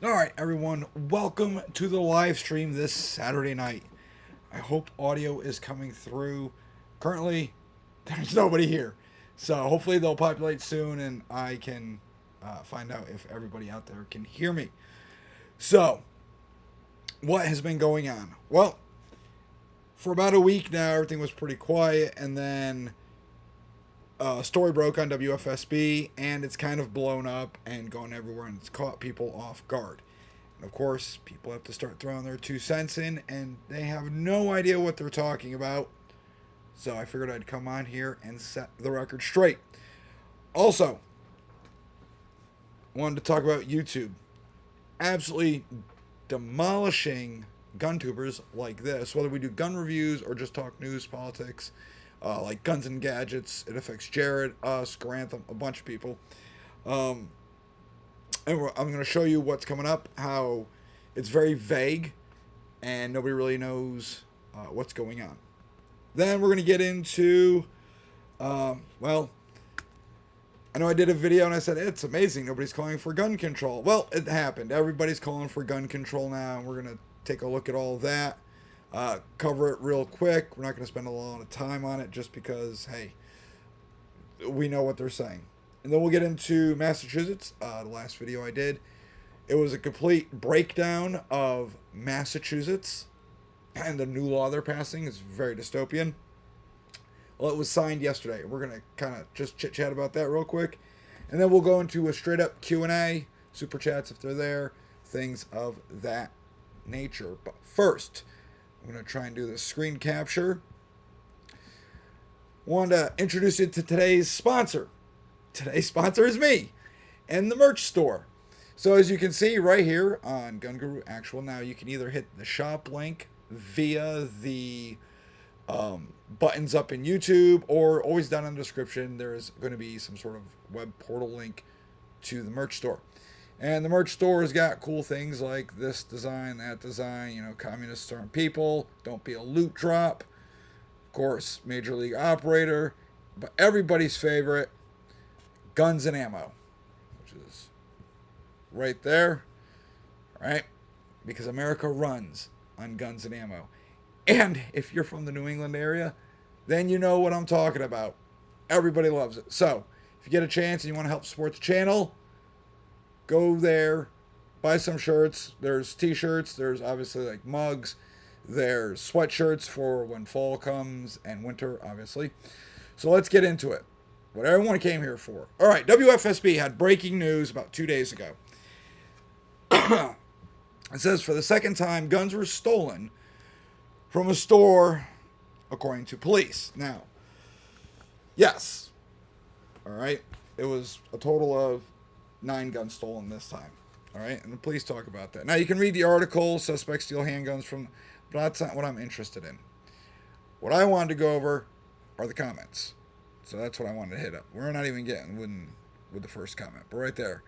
Alright, everyone, welcome to the live stream this Saturday night. I hope audio is coming through. Currently, there's nobody here. So hopefully they'll populate soon and I can find out if everybody out there can hear me. So, what has been going on? Well, for about a week now, everything was pretty quiet, and then a story broke on WFSB, and it's kind of blown up and gone everywhere, and it's caught people off guard. And of course, people have to start throwing their 2 cents in, and they have no idea what they're talking about. So I figured I'd come on here and set the record straight. Also, wanted to talk about YouTube. Absolutely demolishing gun tubers like this, whether we do gun reviews or just talk news, politics, like Guns and Gadgets. It affects Jared, us, Grantham, a bunch of people. And I'm going to show you what's coming up, how it's very vague, and nobody really knows what's going on. Then we're going to get into, well, I know I did a video and I said, it's amazing, nobody's calling for gun control. Well, it happened. Everybody's calling for gun control now, and we're going to take a look at all of that. Cover it real quick. We're not going to spend a lot of time on it just because, hey, we know what they're saying. And then we'll get into Massachusetts, the last video I did. It was a complete breakdown of Massachusetts and the new law they're passing. It's very dystopian. Well, it was signed yesterday. We're going to kind of just chit-chat about that real quick. And then we'll go into a straight-up Q&A, super chats if they're there, things of that nature. But first, I'm going to try and do the screen capture. Want to introduce you to today's sponsor. Today's sponsor is me and the merch store. So as you can see right here on Gun Guru Actual, now you can either hit the shop link via the buttons up in YouTube, or always down in the description there's going to be some sort of web portal link to the merch store. And the merch store has got cool things like this design, that design, you know, communists aren't people, don't be a loot drop, of course, Major League Operator, but everybody's favorite, Guns and Ammo, which is right there, right? Because America runs on guns and ammo. And if you're from the New England area, then you know what I'm talking about. Everybody loves it. So, if you get a chance and you want to help support the channel, go there, buy some shirts. There's t-shirts, there's obviously like mugs, there's sweatshirts for when fall comes, and winter, obviously. So let's get into it. What everyone came here for. All right, WFSB had breaking news about 2 days ago. It says, for the second time, guns were stolen from a store, according to police. Now, yes, all right, it was a total of 9 guns stolen this time. All right, and the police talk about that. Now, you can read the article, suspects steal handguns from, but that's not what I'm interested in. What I wanted to go over are the comments. So that's what I wanted to hit up. We're not even getting with the first comment, but right there.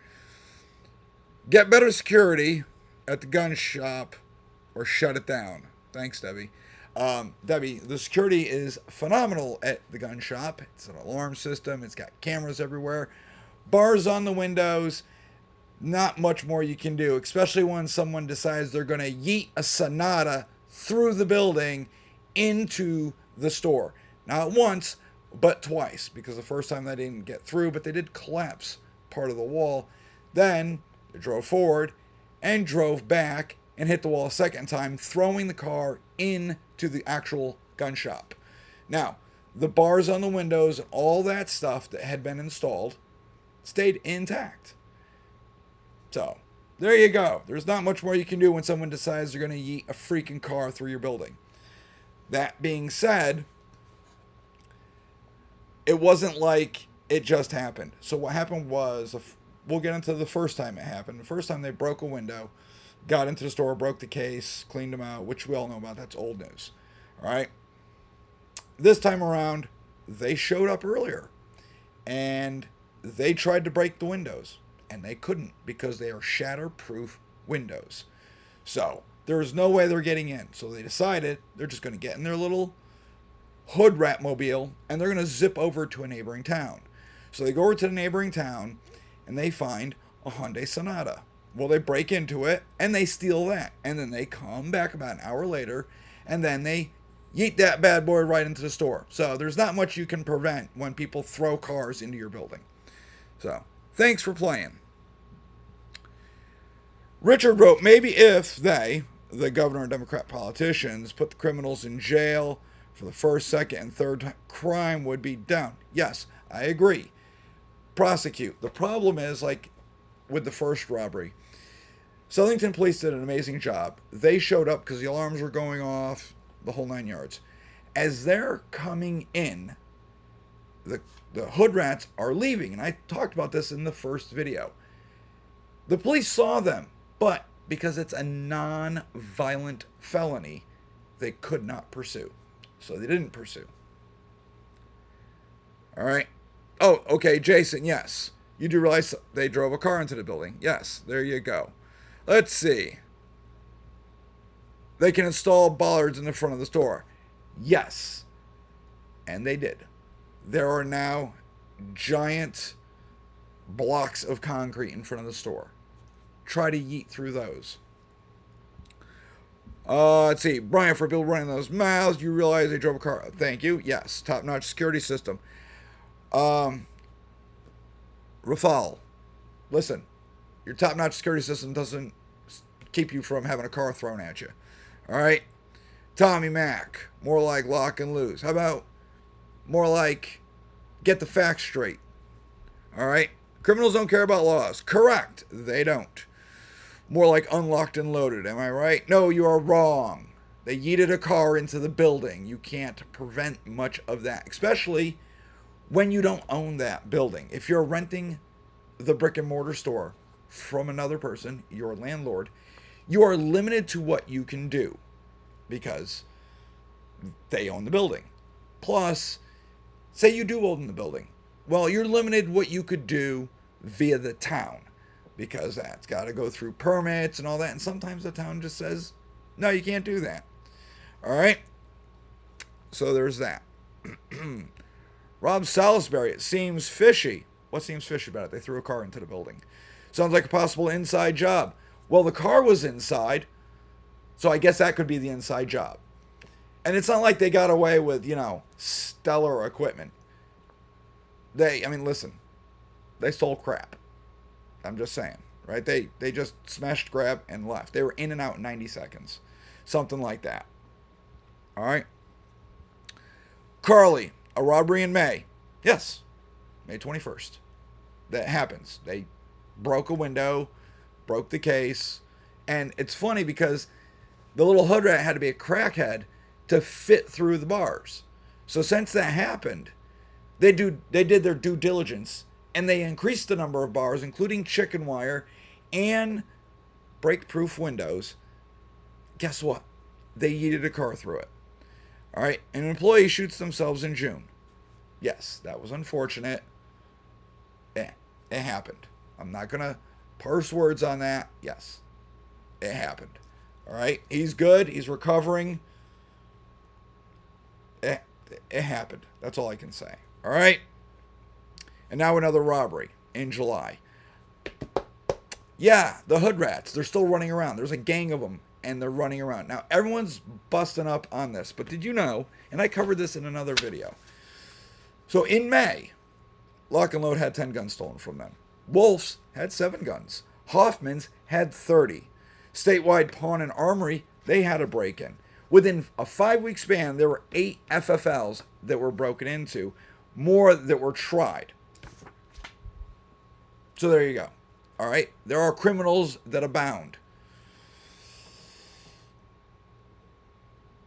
Get better security at the gun shop or shut it down. Thanks, Debbie. Debbie, the security is phenomenal at the gun shop. It's an alarm system. It's got cameras everywhere. Bars on the windows. Not much more you can do, especially when someone decides they're going to yeet a Sonata through the building into the store. Not once, but twice, because the first time they didn't get through, but they did collapse part of the wall. Then they drove forward and drove back and hit the wall a second time, throwing the car into the actual gun shop. Now, the bars on the windows and all that stuff that had been installed stayed intact. So, there you go. There's not much more you can do when someone decides they're going to yeet a freaking car through your building. That being said, it wasn't like it just happened. So what happened was, we'll get into the first time it happened. The first time they broke a window, got into the store, broke the case, cleaned them out, which we all know about. That's old news. All right. This time around, they showed up earlier, and they tried to break the windows, and they couldn't because they are shatterproof windows. So there's no way they're getting in. So they decided they're just going to get in their little hood rat mobile, and they're going to zip over to a neighboring town. So they go over to the neighboring town, and they find a Hyundai Sonata. Well, they break into it and they steal that. And then they come back about an hour later and then they yeet that bad boy right into the store. So there's not much you can prevent when people throw cars into your building. So thanks for playing. Richard wrote, maybe if they, the governor and Democrat politicians, put the criminals in jail for the first, second, and third crime would be down. Yes, I agree. Prosecute. The problem is, like with the first robbery, Southington police did an amazing job. They showed up because the alarms were going off, the whole 9 yards. As they're coming in, the hood rats are leaving. And I talked about this in the first video. The police saw them, but because it's a non-violent felony, they could not pursue. So they didn't pursue. All right. Oh, okay, Jason, yes. You do realize they drove a car into the building. Yes, there you go. Let's see. They can install bollards in the front of the store. Yes. And they did. There are now giant blocks of concrete in front of the store. Try to yeet through those. Let's see. Brian, for people running those miles, you realize they drove a car. Thank you. Yes. Top-notch security system. Rafal, listen. Your top-notch security system doesn't keep you from having a car thrown at you. All right? Tommy Mac, more like lock and lose. How about more like get the facts straight? All right? Criminals don't care about laws. Correct. They don't. More like unlocked and loaded. Am I right? No, you are wrong. They yeeted a car into the building. You can't prevent much of that, especially when you don't own that building. If you're renting the brick and mortar store from another person, your landlord, you are limited to what you can do because they own the building. Plus, say you do own the building. Well, you're limited what you could do via the town because that's got to go through permits and all that. And sometimes the town just says, no, you can't do that. All right. So there's that. Rob Salisbury, it seems fishy. What seems fishy about it? They threw a car into the building. Sounds like a possible inside job. Well, the car was inside, so I guess that could be the inside job. And it's not like they got away with, stellar equipment. Listen, they stole crap. I'm just saying, right? They just smashed, grabbed, and left. They were in and out in 90 seconds. Something like that. All right? Carly, a robbery in May. Yes, May 21st. That happens. They broke a window, broke the case, and it's funny because the little hood rat had to be a crackhead to fit through the bars. So since that happened, they did their due diligence and they increased the number of bars, including chicken wire and break-proof windows. Guess what? They yeeted a car through it. All right, an employee shoots themselves in June. Yes, that was unfortunate. It happened. I'm not going to parse words on that. Yes, it happened. All right, he's good. He's recovering. It happened. That's all I can say. All right. And now another robbery in July. Yeah, the hood rats. They're still running around. There's a gang of them, and they're running around. Now, everyone's busting up on this, but did you know, and I covered this in another video. So in May, Lock and Load had 10 guns stolen from them. Wolf's had 7 guns. Hoffman's had 30. Statewide Pawn and Armory, they had a break-in. Within a 5-week span, there were 8 FFLs that were broken into, more that were tried. So there you go. All right? There are criminals that abound.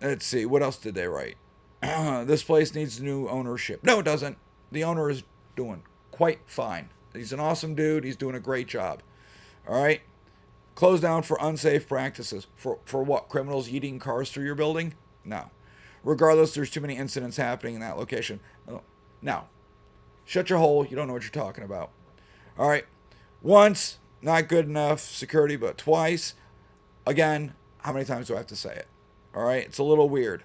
Let's see. What else did they write? This place needs new ownership. No, it doesn't. The owner is doing quite fine. He's an awesome dude. He's doing a great job. All right? Close down for unsafe practices. For what? Criminals eating cars through your building? No. Regardless, there's too many incidents happening in that location. No. Shut your hole. You don't know what you're talking about. All right. Once, not good enough security, but twice. Again, how many times do I have to say it? All right. It's a little weird.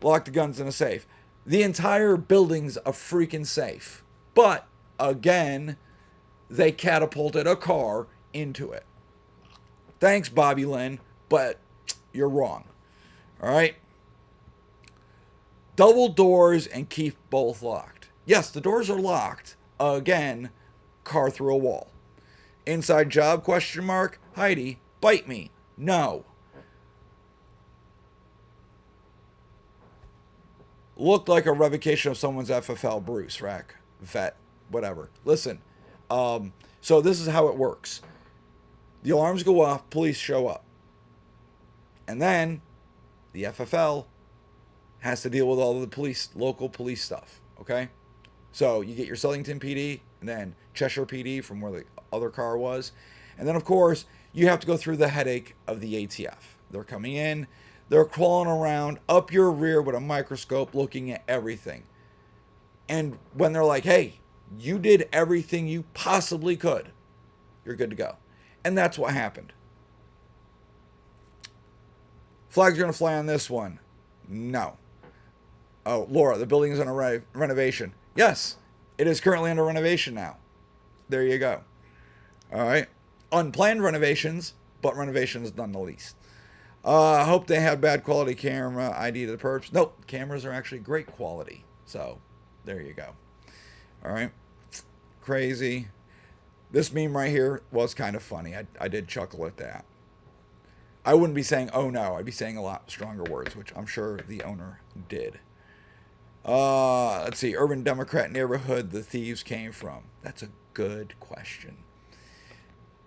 Lock the guns in a safe. The entire building's a freaking safe. But, again, they catapulted a car into it. Thanks, Bobby Lynn, but you're wrong. All right? Double doors and keep both locked. Yes, the doors are locked. Again, car through a wall. Inside job, question mark. Heidi, bite me. No. Looked like a revocation of someone's FFL Bruce, rack, vet, whatever. Listen, so this is how it works. The alarms go off, police show up. And then the FFL has to deal with all of the police, local police stuff, okay? So you get your Southington PD, and then Cheshire PD from where the other car was. And then, of course, you have to go through the headache of the ATF. They're coming in, they're crawling around up your rear with a microscope looking at everything. And when they're like, hey, you did everything you possibly could, you're good to go. And that's what happened. Flags are going to fly on this one. No. Oh, Laura, the building is under renovation. Yes, it is currently under renovation now. There you go. All right. Unplanned renovations, but renovations none the least. I hope they have bad quality camera ID to the perps. Nope, cameras are actually great quality. So, there you go. All right. Crazy. This meme right here was kind of funny. I did chuckle at that. I wouldn't be saying, oh no. I'd be saying a lot stronger words, which I'm sure the owner did. Let's see. Urban Democrat neighborhood the thieves came from. That's a good question.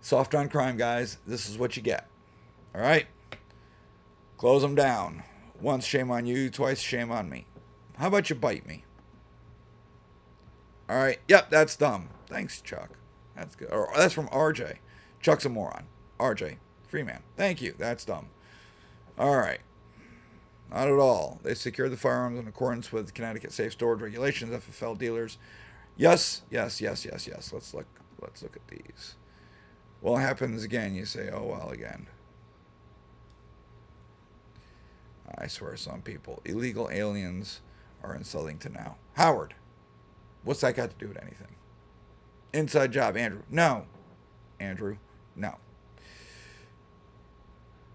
Soft on crime, guys. This is what you get. All right? Close them down. Once, shame on you. Twice, shame on me. How about you bite me? All right. Yep, that's dumb. Thanks, Chuck. That's good. Or that's from RJ. Chuck's a moron. RJ. Freeman. Thank you. That's dumb. All right. Not at all. They secured the firearms in accordance with Connecticut safe storage regulations. FFL dealers. Yes. Let's look at these. Well, it happens again. You say, oh well, again. I swear, some people. Illegal aliens are in Southington now. Howard. What's that got to do with anything? Inside job, Andrew. No. Andrew. No.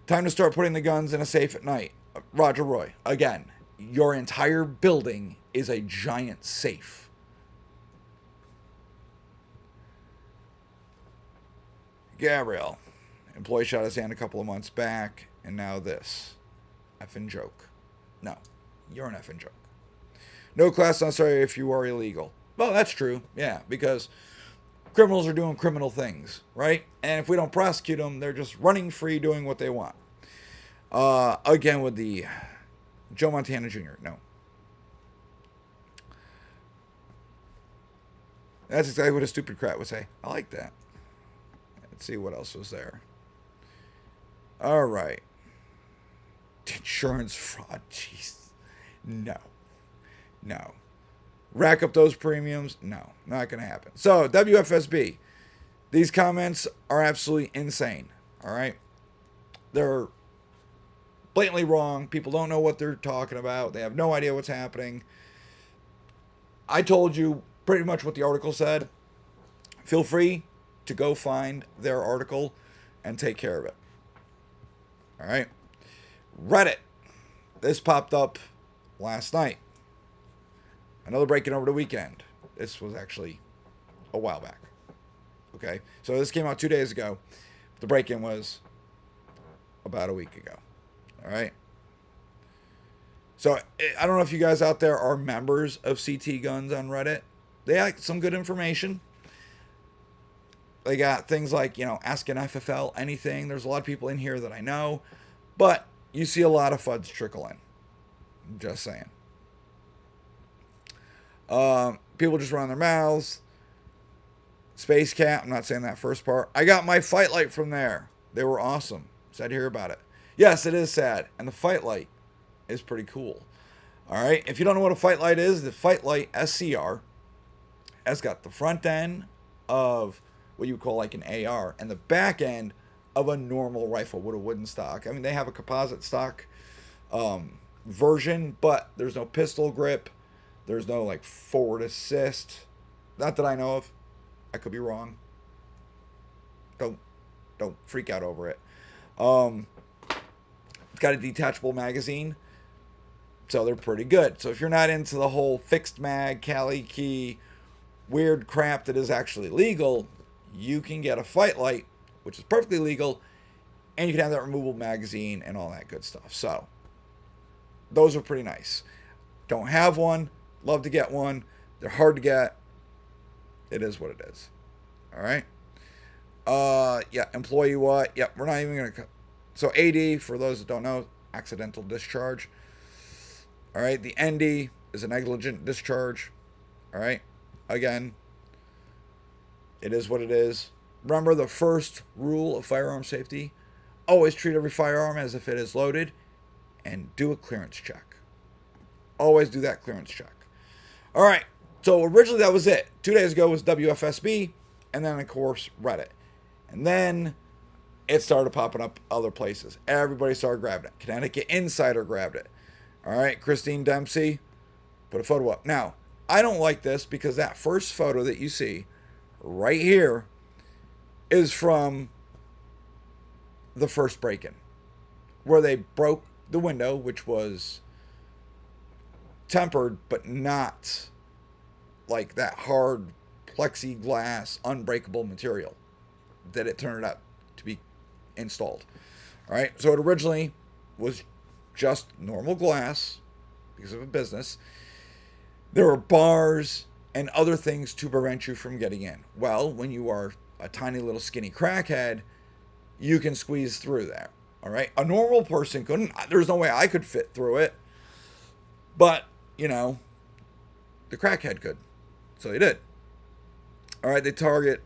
Time to start putting the guns in a safe at night. Roger Roy. Again, your entire building is a giant safe. Gabriel. Employee shot his hand a couple of months back, and now this. Effing joke. No. You're an effing joke. No class necessary if you are illegal. Well, that's true. Yeah, because criminals are doing criminal things, right? And if we don't prosecute them, they're just running free doing what they want. Again, with the Joe Montana Jr. No. That's exactly what a stupid crap would say. I like that. Let's see what else was there. All right. Insurance fraud. Jeez. No. Rack up those premiums? No. Not going to happen. So, WFSB. These comments are absolutely insane. All right? They're blatantly wrong. People don't know what they're talking about. They have no idea what's happening. I told you pretty much what the article said. Feel free to go find their article and take care of it. All right? Reddit. This popped up last night. Another break-in over the weekend. This was actually a while back. Okay? So this came out 2 days ago. The break-in was about a week ago. All right? So I don't know if you guys out there are members of CT Guns on Reddit. They have some good information. They got things like, ask an FFL, anything. There's a lot of people in here that I know. But you see a lot of FUDs trickle in. I'm just saying. People just run their mouths. Space Cat, I'm not saying that first part. I got my fight light from there. They were awesome. Sad to hear about it. Yes, it is sad. And the fight light is pretty cool. All right. If you don't know what a fight light is, the fight light SCR has got the front end of what you would call like an AR and the back end of a normal rifle with a wooden stock. I mean, they have a composite stock version, but there's no pistol grip. There's no like forward assist. Not that I know of. I could be wrong. Don't freak out over it. It's got a detachable magazine, so they're pretty good. So if you're not into the whole fixed mag, Cali key, weird crap that is actually legal, you can get a Fight Light, which is perfectly legal, and you can have that removable magazine and all that good stuff. So those are pretty nice. Don't have one, love to get one. They're hard to get. It is what it is. All right. Yeah, employee what? Yep, we're not even going to. So AD, for those that don't know, accidental discharge. All right, the ND is a negligent discharge. All right, again, it is what it is. Remember the first rule of firearm safety: always treat every firearm as if it is loaded, and do a clearance check. Always do that clearance check. All right, so originally that was it. 2 days ago was WFSB, and then of course Reddit, and then it started popping up other places. Everybody started grabbing it. Connecticut Insider grabbed it. All right, Christine Dempsey put a photo up. Now, I don't like this because that first photo that you see right here is from the first break-in, where they broke the window, which was tempered, but not like that hard plexiglass, unbreakable material that it turned out to be installed. All right, so it originally was just normal glass because of a business. There were bars and other things to prevent you from getting in. Well, when you are a tiny little skinny crackhead, you can squeeze through there. All right, a normal person couldn't. There's no way I could fit through it, but you know, the crackhead could, so he did. All right, they target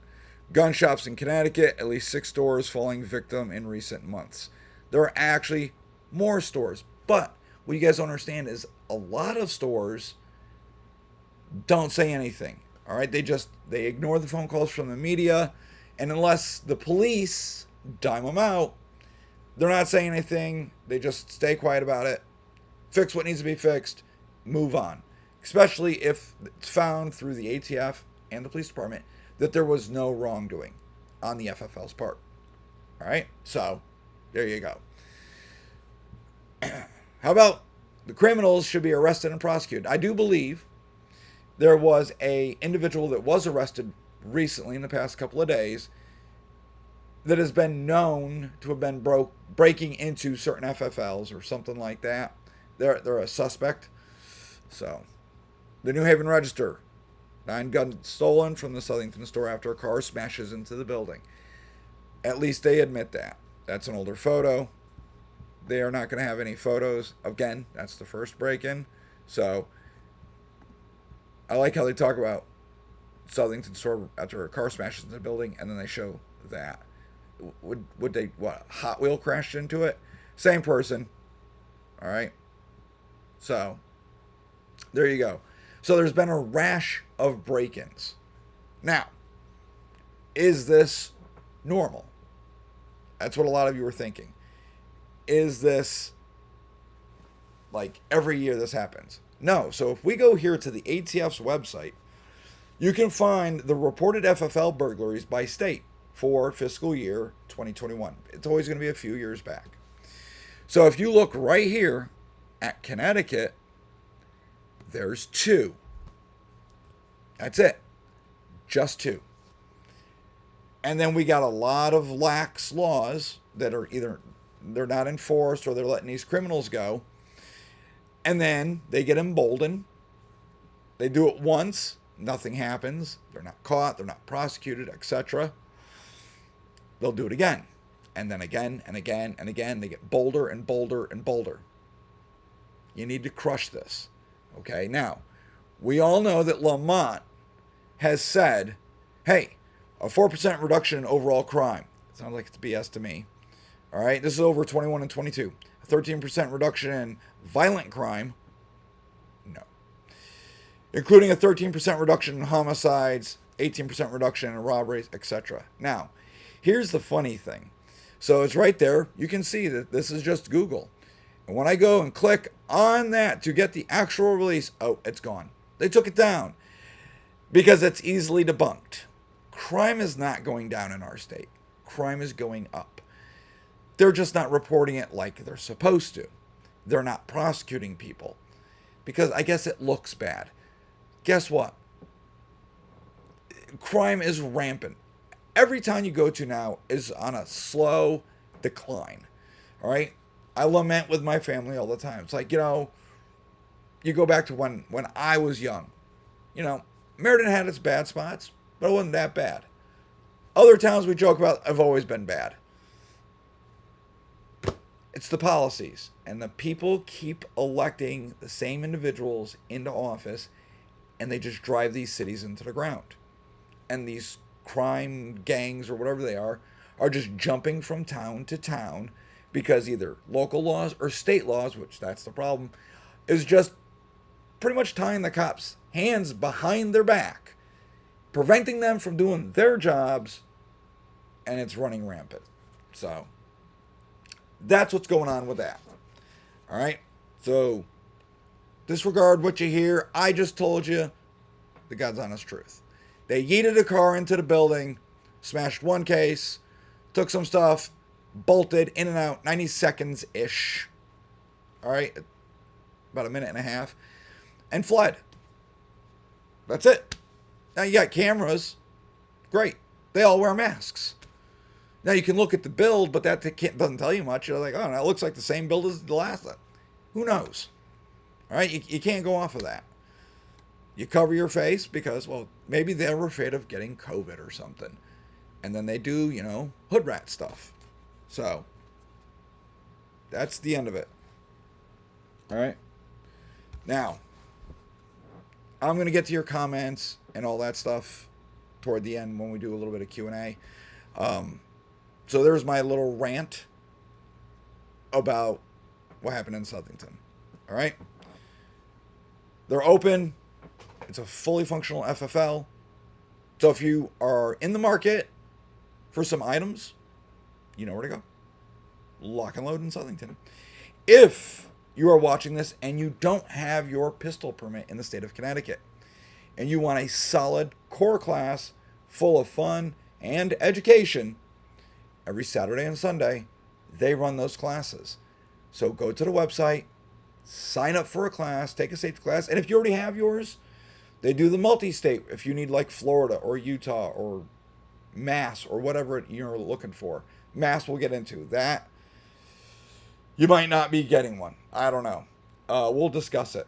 gun shops in Connecticut, at least 6 stores falling victim in recent months. There are actually more stores, but what you guys don't understand is a lot of stores don't say anything. All right, they ignore the phone calls from the media, and unless the police dime them out, they're not saying anything. They just stay quiet about it, fix what needs to be fixed, move on. Especially if it's found through the ATF and the police department that there was no wrongdoing on the FFL's part. All right, so there you go. How about the criminals should be arrested and prosecuted? I do believe there was a individual that was arrested recently in the past couple of days that has been known to have been breaking into certain FFLs or something like that. They're a suspect. So, the New Haven Register, 9 guns stolen from the Southington store after a car smashes into the building. At least they admit that. That's an older photo. They are not going to have any photos. Again, that's the first break-in. So, I like how they talk about Southington store after a car smashes into the building, and then they show that. Would they, Hot Wheel crashed into it? Same person. All right. So, there you go. So, there's been a rash of break-ins. Now, is this normal? That's what a lot of you are thinking. Is this like every year this happens? No. So if we go here to the ATF's website, you can find the reported FFL burglaries by state for fiscal year 2021. It's always going to be a few years back. So if you look right here at Connecticut, there's 2. That's it. Just 2. And then we got a lot of lax laws that are either they're not enforced or they're letting these criminals go. And then they get emboldened. They do it once, nothing happens. They're not caught, they're not prosecuted, etc. They'll do it again. And then again and again and again. They get bolder and bolder and bolder. You need to crush this. Okay, now, we all know that Lamont has said, hey, a 4% reduction in overall crime. Sounds like it's BS to me. All right, this is over 21 and 22. A 13% reduction in violent crime. No. Including a 13% reduction in homicides, 18% reduction in robberies, etc. Now, here's the funny thing. So it's right there. You can see that this is just Google. And when I go and click on that to get the actual release, oh, it's gone. They took it down because it's easily debunked. Crime is not going down in our state. Crime is going up. They're just not reporting it like they're supposed to. They're not prosecuting people because I guess it looks bad. Guess what? Crime is rampant. Every town you go to now is on a slow decline. All right? I lament with my family all the time. It's like, you go back to when I was young. Meriden had its bad spots, but it wasn't that bad. Other towns we joke about have always been bad. It's the policies. And the people keep electing the same individuals into office, and they just drive these cities into the ground. And these crime gangs or whatever they are just jumping from town to town because either local laws or state laws, which that's the problem, is just pretty much tying the cops' hands behind their back, preventing them from doing their jobs, and it's running rampant. So that's what's going on with that. All right? So disregard what you hear. I just told you the God's honest truth. They yeeted a car into the building, smashed one case, took some stuff, bolted in and out, 90 seconds-ish. All right? About a minute and a half. And fled. That's it. Now you got cameras. Great. They all wear masks. Now you can look at the build, but that doesn't tell you much. You're like, oh, that looks like the same build as the last one. Who knows? All right? You can't go off of that. You cover your face because, well, maybe they were afraid of getting COVID or something. And then they do, hood rat stuff. So, that's the end of it. All right? Now, I'm going to get to your comments and all that stuff toward the end when we do a little bit of Q&A. So there's my little rant about what happened in Southington. All right? They're open. It's a fully functional FFL. So if you are in the market for some items, you know where to go. Lock and Load in Southington. If you are watching this and you don't have your pistol permit in the state of Connecticut, and you want a solid core class full of fun and education, every Saturday and Sunday, they run those classes. So go to the website, sign up for a class, take a safety class, and if you already have yours, they do the multi-state if you need like Florida or Utah or Mass or whatever you're looking for. Mass we'll get into. That, you might not be getting one. I don't know. We'll discuss it.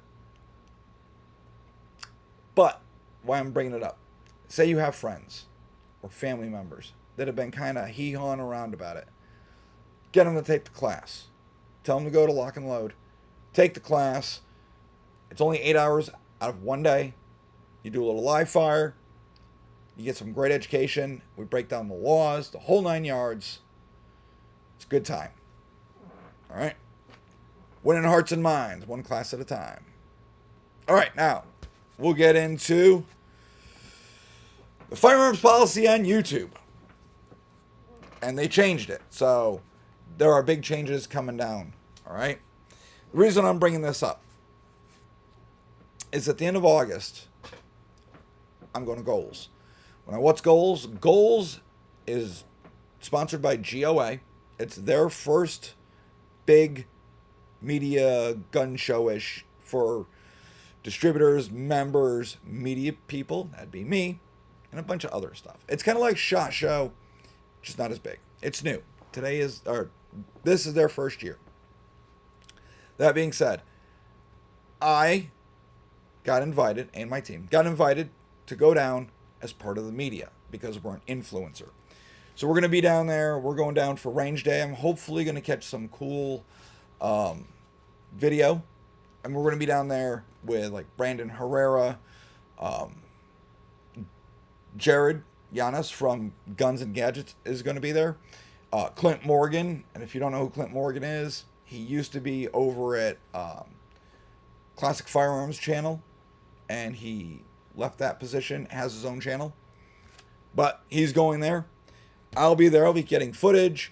But why I'm bringing it up, say you have friends or family members that have been kind of hee-hawing around about it. Get them to take the class. Tell them to go to Lock and Load. Take the class. It's only 8 hours out of one day. You do a little live fire. You get some great education. We break down the laws, the whole 9 yards. It's a good time. All right? Winning hearts and minds, one class at a time. All right, now, we'll get into the firearms policy on YouTube. And they changed it. So there are big changes coming down. All right? The reason I'm bringing this up is at the end of August, I'm going to Goals. What's Goals? Goals is sponsored by GOA. It's their first big media gun show-ish for distributors, members, media people. That'd be me. And a bunch of other stuff. It's kind of like SHOT Show, just not as big. It's new. This is their first year. That being said, I got invited, and my team got invited to go down as part of the media because we're an influencer. So we're going to be down there. We're going down for range day. I'm hopefully going to catch some cool video. And we're going to be down there with like Brandon Herrera, Jared Yanis from Guns and Gadgets is going to be there. Clint Morgan, and if you don't know who Clint Morgan is, he used to be over at Classic Firearms channel, and he left that position, has his own channel. But he's going there. I'll be there. I'll be getting footage,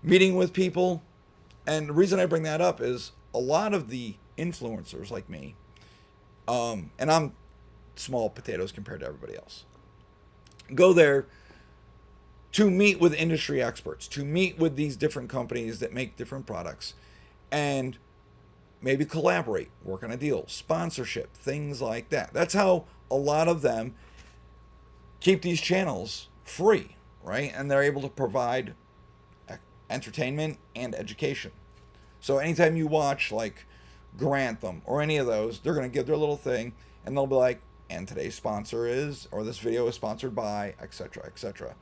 meeting with people. And the reason I bring that up is a lot of the influencers like me, and I'm small potatoes compared to everybody else, go there to meet with industry experts, to meet with these different companies that make different products, and maybe collaborate, work on a deal, sponsorship, things like that. That's how a lot of them keep these channels free, right? And they're able to provide entertainment and education. So anytime you watch like Grantham or any of those, they're going to give their little thing and they'll be like, and today's sponsor is, or this video is sponsored by, etc., etc.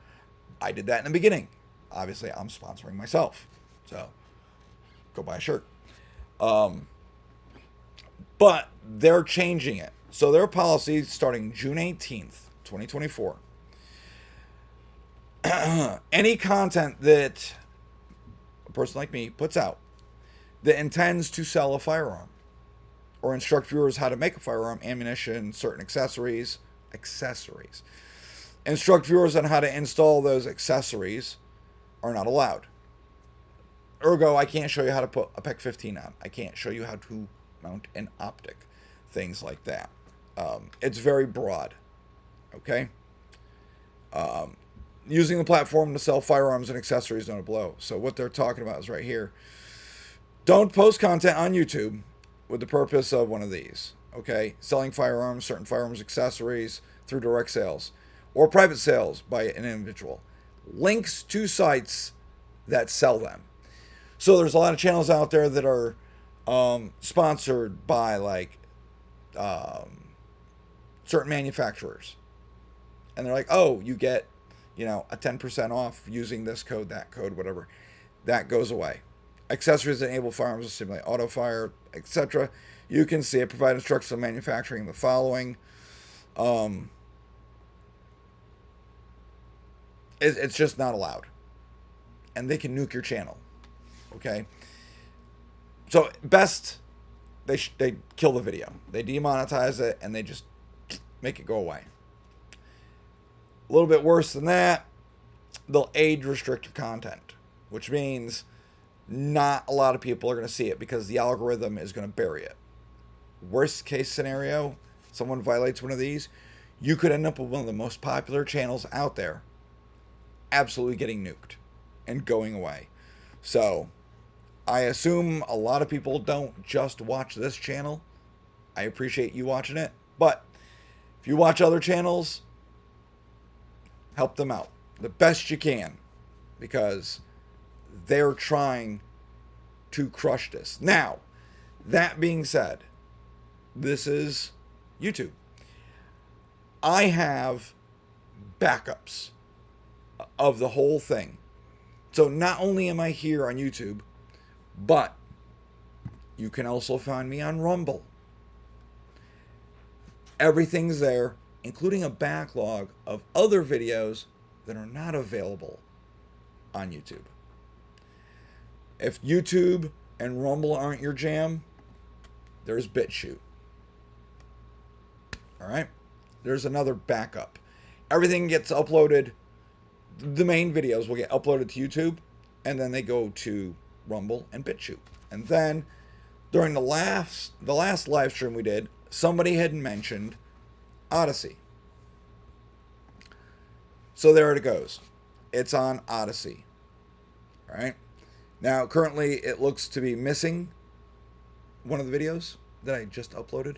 I did that in the beginning. Obviously, I'm sponsoring myself. So go buy a shirt. But they're changing it. So their policy starting June 18th, 2024. Any content that a person like me puts out that intends to sell a firearm or instruct viewers how to make a firearm, ammunition, certain accessories, instruct viewers on how to install those accessories are not allowed. Ergo, I can't show you how to put a PEC 15 on. I can't show you how to mount an optic. Things like that. It's very broad. Okay? Using the platform to sell firearms and accessories don't blow. So what they're talking about is right here. Don't post content on YouTube with the purpose of one of these. Okay? Selling firearms, certain firearms accessories through direct sales or private sales by an individual. Links to sites that sell them. So there's a lot of channels out there that are sponsored by like certain manufacturers. And they're like, oh, you get, a 10% off using this code, that code, whatever. That goes away. Accessories that enable firearms to simulate auto fire, etc. You can see it. Provide instructions on manufacturing the following. It's just not allowed. And they can nuke your channel. Okay? So, best, they kill the video. They demonetize it, and they just make it go away. A little bit worse than that, they'll age restrict your content, which means not a lot of people are going to see it because the algorithm is going to bury it. Worst case scenario, someone violates one of these, you could end up with one of the most popular channels out there absolutely getting nuked and going away. So, I assume a lot of people don't just watch this channel. I appreciate you watching it, but if you watch other channels, help them out the best you can because they're trying to crush this. Now, that being said, this is YouTube. I have backups of the whole thing. So not only am I here on YouTube, but you can also find me on Rumble. Everything's there, including a backlog of other videos that are not available on YouTube. If YouTube and Rumble aren't your jam, there's BitChute. All right? There's another backup. Everything gets uploaded. The main videos will get uploaded to YouTube, and then they go to Rumble and BitChute. And then, during the last live stream we did, somebody had mentioned Odyssey. So there it goes. It's on Odyssey. All right. Now, currently, it looks to be missing one of the videos that I just uploaded.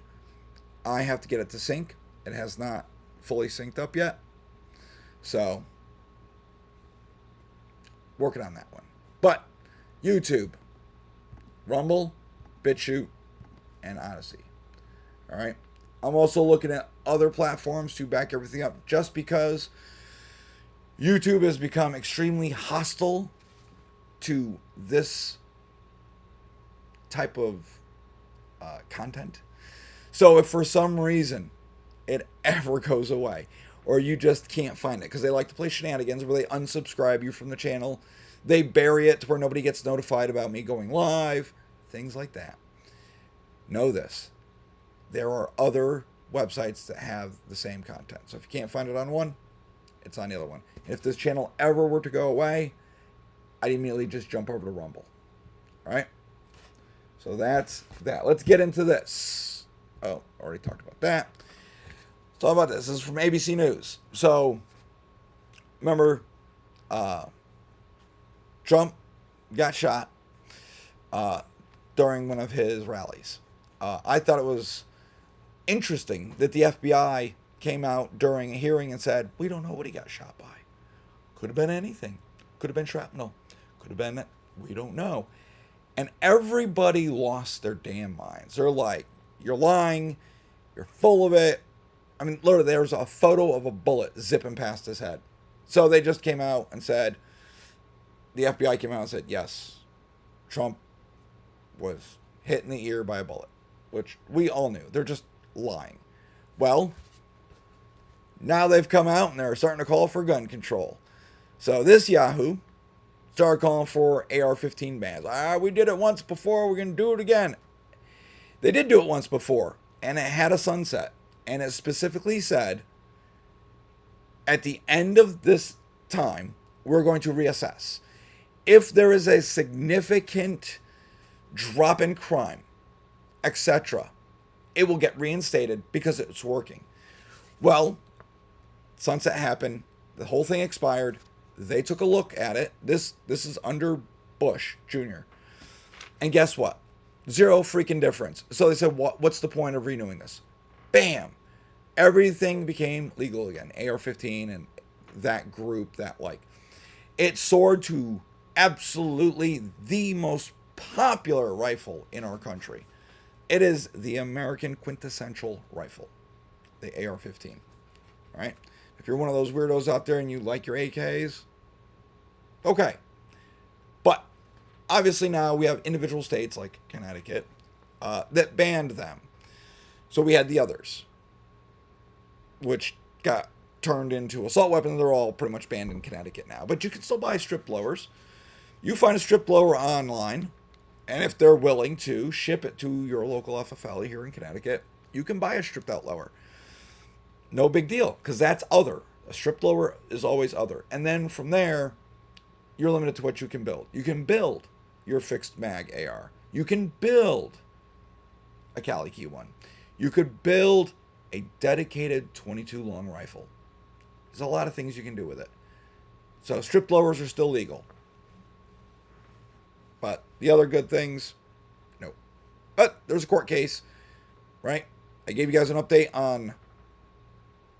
I have to get it to sync. It has not fully synced up yet. So, working on that one. But, YouTube, Rumble, BitChute, and Odyssey. All right. I'm also looking at other platforms to back everything up just because YouTube has become extremely hostile to this type of content. So if for some reason it ever goes away or you just can't find it because they like to play shenanigans where they unsubscribe you from the channel, they bury it to where nobody gets notified about me going live, things like that. Know this. There are other websites that have the same content. So if you can't find it on one, it's on the other one. If this channel ever were to go away, I'd immediately just jump over to Rumble. All right? So that's that. Let's get into this. Oh, already talked about that. Let's talk about this. This is from ABC News. So, remember, Trump got shot during one of his rallies. I thought it was interesting that the FBI came out during a hearing and said, we don't know what he got shot by. Could have been anything. Could have been shrapnel. Could have been, we don't know. And everybody lost their damn minds. They're like, you're lying. You're full of it. I mean, literally, there's a photo of a bullet zipping past his head. So they just came out and said, the FBI came out and said, yes, Trump was hit in the ear by a bullet, which we all knew. They're just lying. Well, now they've come out and they're starting to call for gun control. So this Yahoo started calling for AR-15 bans. We did it once before. We're going to do it again. They did do it once before, and it had a sunset. And it specifically said, at the end of this time, we're going to reassess. If there is a significant drop in crime, etc., it will get reinstated because it's working. Well, sunset happened. The whole thing expired. They took a look at it. This is under Bush Jr. And guess what? Zero freaking difference. So they said, what's the point of renewing this? Bam! Everything became legal again. AR-15 and that group, that like. It soared to absolutely the most popular rifle in our country. It is the American quintessential rifle, the AR-15. All right? If you're one of those weirdos out there and you like your AKs, okay. But obviously now we have individual states like Connecticut that banned them. So we had the others, which got turned into assault weapons. They're all pretty much banned in Connecticut now. But you can still buy strip blowers. You find a strip blower online, and if they're willing to ship it to your local FFL here in Connecticut, you can buy a stripped out blower. No big deal, because that's other. A strip blower is always other. And then from there, you're limited to what you can build. You can build your fixed mag AR. You can build a Cali Key one. You could build a dedicated 22 long rifle. There's a lot of things you can do with it. So strip blowers are still legal. But the other good things, no. But there's a court case, right? I gave you guys an update on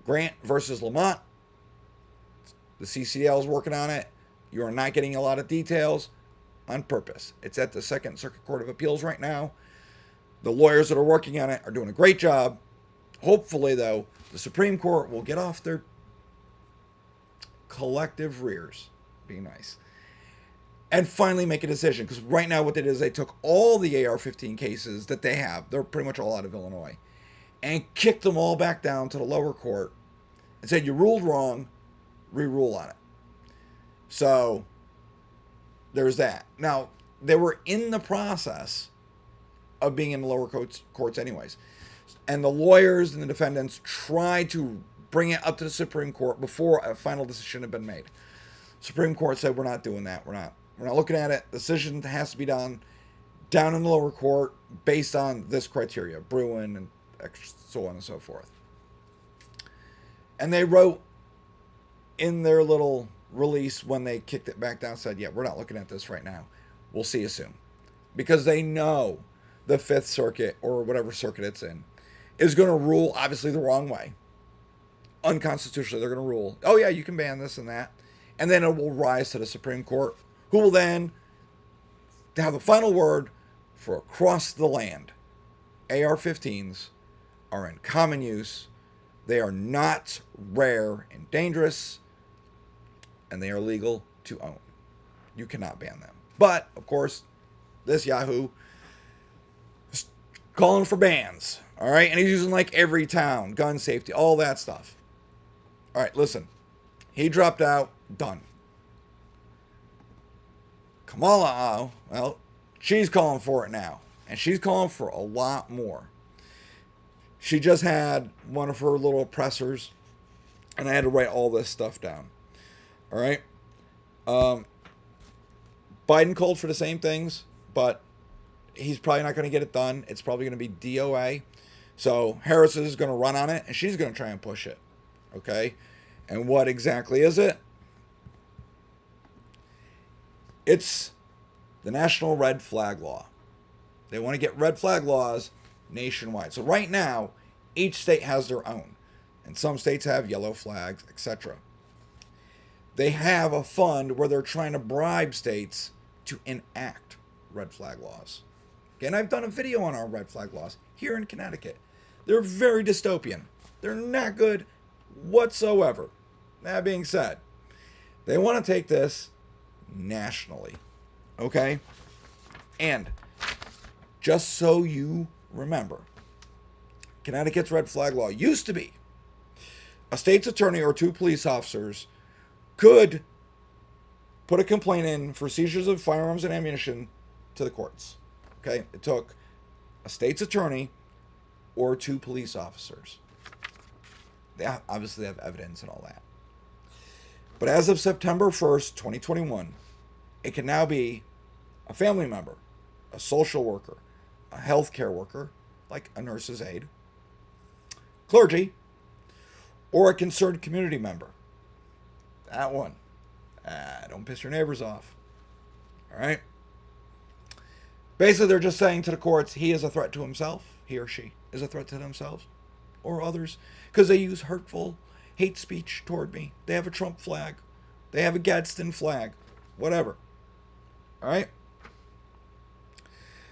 Grant versus Lamont. The CCL is working on it. You are not getting a lot of details on purpose. It's at the Second Circuit Court of Appeals right now. The lawyers that are working on it are doing a great job. Hopefully, though, the Supreme Court will get off their collective rears, be nice, and finally make a decision. Because right now what they did is they took all the AR-15 cases that they have, they're pretty much all out of Illinois, and kicked them all back down to the lower court and said, you ruled wrong, re-rule on it. So there's that. Now, they were in the process of being in the lower courts anyways. And the lawyers and the defendants tried to bring it up to the Supreme Court before a final decision had been made. Supreme Court said, we're not doing that. We're not looking at it. The decision has to be done down in the lower court based on this criteria, Bruin and so on and so forth. And they wrote in their little release when they kicked it back down, said, yeah, we're not looking at this right now. We'll see you soon. Because they know the Fifth Circuit, or whatever circuit it's in, is going to rule, obviously, the wrong way. Unconstitutionally, they're going to rule, oh yeah, you can ban this and that. And then it will rise to the Supreme Court, who will then have the final word for across the land. AR-15s are in common use. They are not rare and dangerous. And they are legal to own. You cannot ban them. But, of course, this Yahoo is calling for bans. All right? And he's using like every town, gun safety, all that stuff. All right, listen. He dropped out. Done. Kamala, well, she's calling for it now. And she's calling for a lot more. She just had one of her little oppressors, and I had to write all this stuff down. All right? Biden called for the same things, but he's probably not going to get it done. It's probably going to be DOA. So Harris is going to run on it, and she's going to try and push it. Okay? And what exactly is it? It's the National Red Flag Law. They want to get red flag laws nationwide. So right now, each state has their own. And some states have yellow flags, etc. They have a fund where they're trying to bribe states to enact red flag laws. And I've done a video on our red flag laws here in Connecticut. They're very dystopian. They're not good whatsoever. That being said, they want to take this nationally. Okay? And just so you remember, Connecticut's red flag law used to be a state's attorney or two police officers could put a complaint in for seizures of firearms and ammunition to the courts. Okay? It took a state's attorney or two police officers. They obviously have evidence and all that. But as of September 1st, 2021, it can now be a family member, a social worker, a healthcare worker, like a nurse's aide, clergy, or a concerned community member. That one. Don't piss your neighbors off. All right? Basically, they're just saying to the courts, he is a threat to himself. He or she is a threat to themselves or others because they use hurtful hate speech toward me. They have a Trump flag. They have a Gadsden flag. Whatever. All right?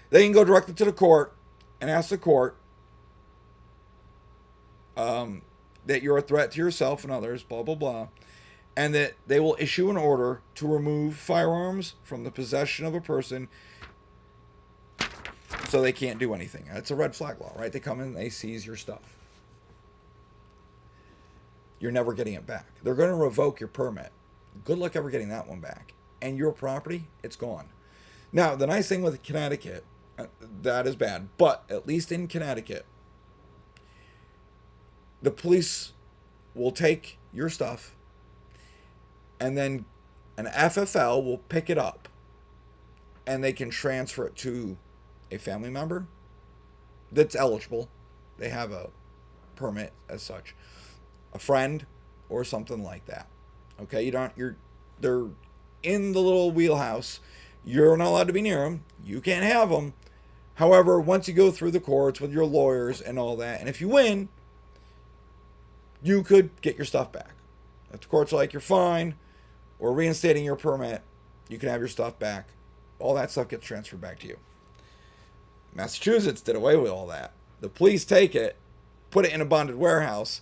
They can go directly to the court and ask the court that you're a threat to yourself and others, blah, blah, blah, and that they will issue an order to remove firearms from the possession of a person so they can't do anything. That's a red flag law, right? They come in and they seize your stuff. You're never getting it back. They're going to revoke your permit. Good luck ever getting that one back. And your property, it's gone. Now, the nice thing with Connecticut, that is bad, but at least in Connecticut, the police will take your stuff and then an FFL will pick it up and they can transfer it to a family member that's eligible. They have a permit as such. A friend or something like that. Okay, they're in the little wheelhouse. You're not allowed to be near them. You can't have them. However, once you go through the courts with your lawyers and all that, and if you win, you could get your stuff back. If the court's like, you're fine, or reinstating your permit, you can have your stuff back. All that stuff gets transferred back to you. Massachusetts did away with all that. The police take it, put it in a bonded warehouse,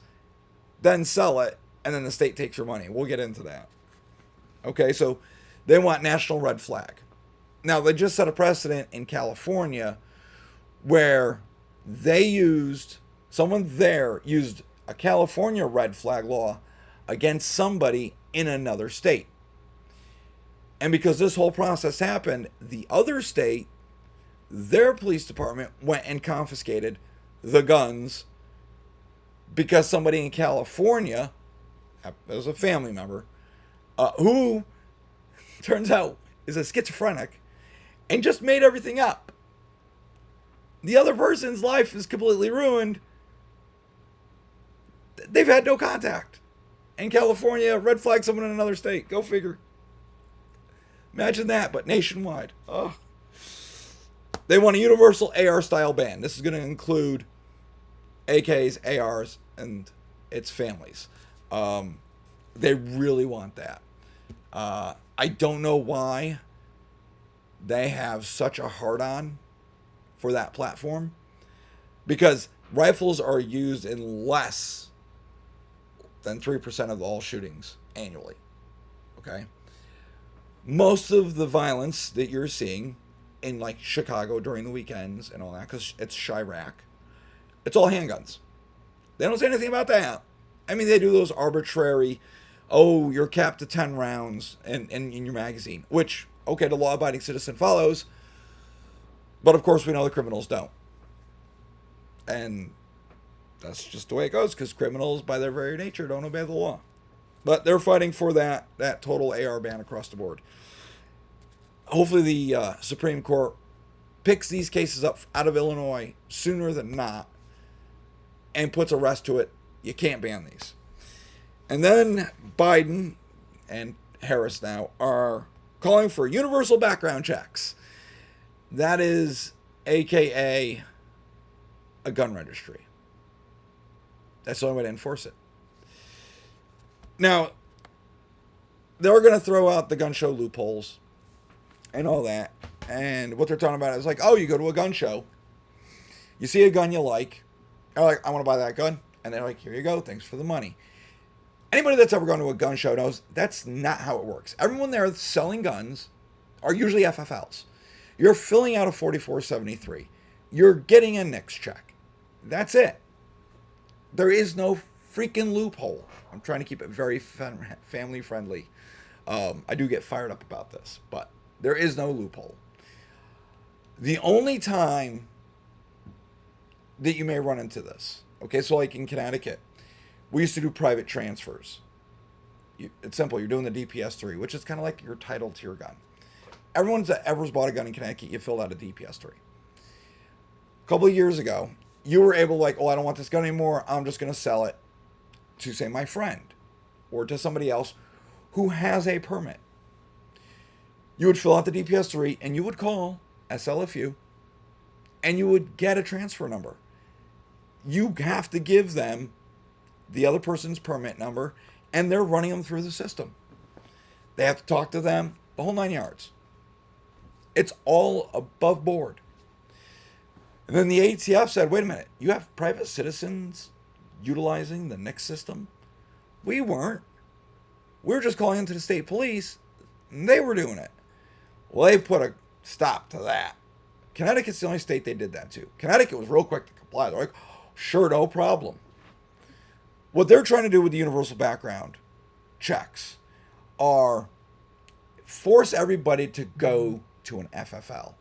then sell it, and then the state takes your money. We'll get into that. Okay, so they want national red flag. Now, they just set a precedent in California where someone there used a California red flag law against somebody in another state. And because this whole process happened, the other state, their police department went and confiscated the guns because somebody in California, as a family member, who turns out is a schizophrenic and just made everything up. The other person's life is completely ruined. They've had no contact. In California, red flag someone in another state. Go figure. Imagine that, but nationwide. Oh. They want a universal AR style ban. This is going to include AKs, ARs, and its families. They really want that. I don't know why they have such a hard-on for that platform, because rifles are used in less than 3% of all shootings annually. Okay? Most of the violence that you're seeing in like Chicago during the weekends and all that, because it's Chirac, it's all handguns. They don't say anything about that. I mean, they do those arbitrary, you're capped to 10 rounds in your magazine, which, okay, the law-abiding citizen follows, but of course we know the criminals don't. And that's just the way it goes, because criminals, by their very nature, don't obey the law. But they're fighting for that total AR ban across the board. Hopefully the Supreme Court picks these cases up out of Illinois sooner than not and puts a rest to it. You can't ban these. And then Biden and Harris now are calling for universal background checks. That is AKA a gun registry. That's the only way to enforce it. Now, they're going to throw out the gun show loopholes and all that. And what they're talking about is like, oh, you go to a gun show, you see a gun you like, you're like, I want to buy that gun. And they're like, here you go, thanks for the money. Anybody that's ever gone to a gun show knows that's not how it works. Everyone there selling guns are usually FFLs. You're filling out a 4473. You're getting a NICS check. That's it. There is no freaking loophole. I'm trying to keep it very family friendly. I do get fired up about this, but there is no loophole. The only time that you may run into this, okay, so like in Connecticut, we used to do private transfers. It's simple. You're doing the DPS-3, which is kind of like your title to your gun. Everyone's that ever's bought a gun in Connecticut, you filled out a DPS-3. A couple of years ago, you were able to like, oh, I don't want this gun anymore. I'm just going to sell it to, say, my friend or to somebody else who has a permit. You would fill out the DPS-3 and you would call SLFU and you would get a transfer number. You have to give them the other person's permit number, and they're running them through the system. They have to talk to them, the whole 9 yards. It's all above board. And then the ATF said, wait a minute, you have private citizens utilizing the NICS system? We weren't. We were just calling into the state police, and they were doing it. Well, they put a stop to that. Connecticut's the only state they did that to. Connecticut was real quick to comply. They're like, sure, no problem. What they're trying to do with the universal background checks are force everybody to go to an FFL.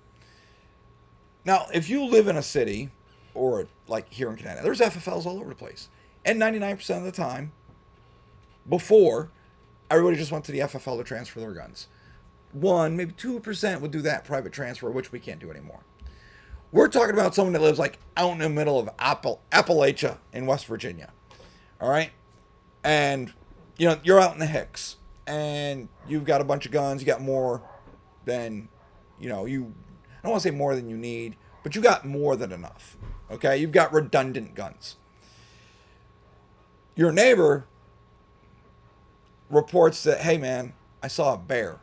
Now, if you live in a city, or like here in Connecticut, there's FFLs all over the place. And 99% of the time, before, everybody just went to the FFL to transfer their guns. 1, maybe 2% would do that private transfer, which we can't do anymore. We're talking about someone that lives like out in the middle of Appalachia in West Virginia. All right. And, you know, you're out in the Hicks and you've got a bunch of guns. You got more than, you know, I don't want to say more than you need, but you got more than enough. Okay. You've got redundant guns. Your neighbor reports that, hey man, I saw a bear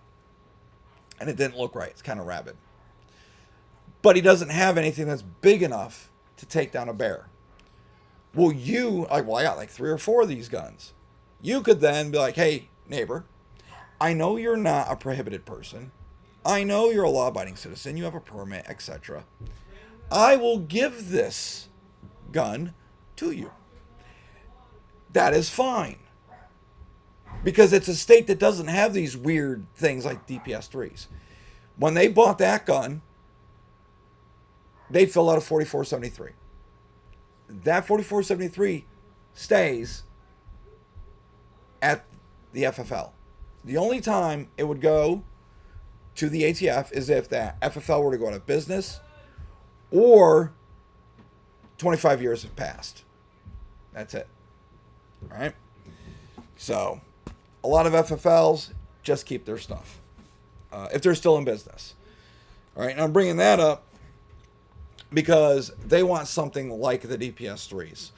and it didn't look right. It's kind of rabid, but he doesn't have anything that's big enough to take down a bear. Well, I got like 3 or 4 of these guns. You could then be like, hey, neighbor, I know you're not a prohibited person. I know you're a law-abiding citizen. You have a permit, etc. I will give this gun to you. That is fine. Because it's a state that doesn't have these weird things like DPS-3s. When they bought that gun, they filled out a 4473. That 4473 stays at the FFL. The only time it would go to the ATF is if that FFL were to go out of business or 25 years have passed. That's it. All right? So, a lot of FFLs just keep their stuff if they're still in business. All right, and I'm bringing that up because they want something like the DPS-3s,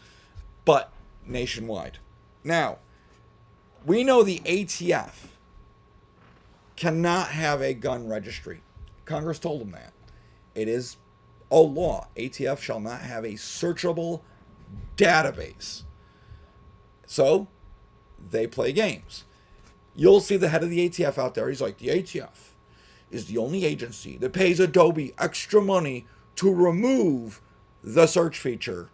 but nationwide. Now, we know the ATF cannot have a gun registry. Congress told them that. It is a law. ATF shall not have a searchable database. So, they play games. You'll see the head of the ATF out there. He's like, the ATF is the only agency that pays Adobe extra money to remove the search feature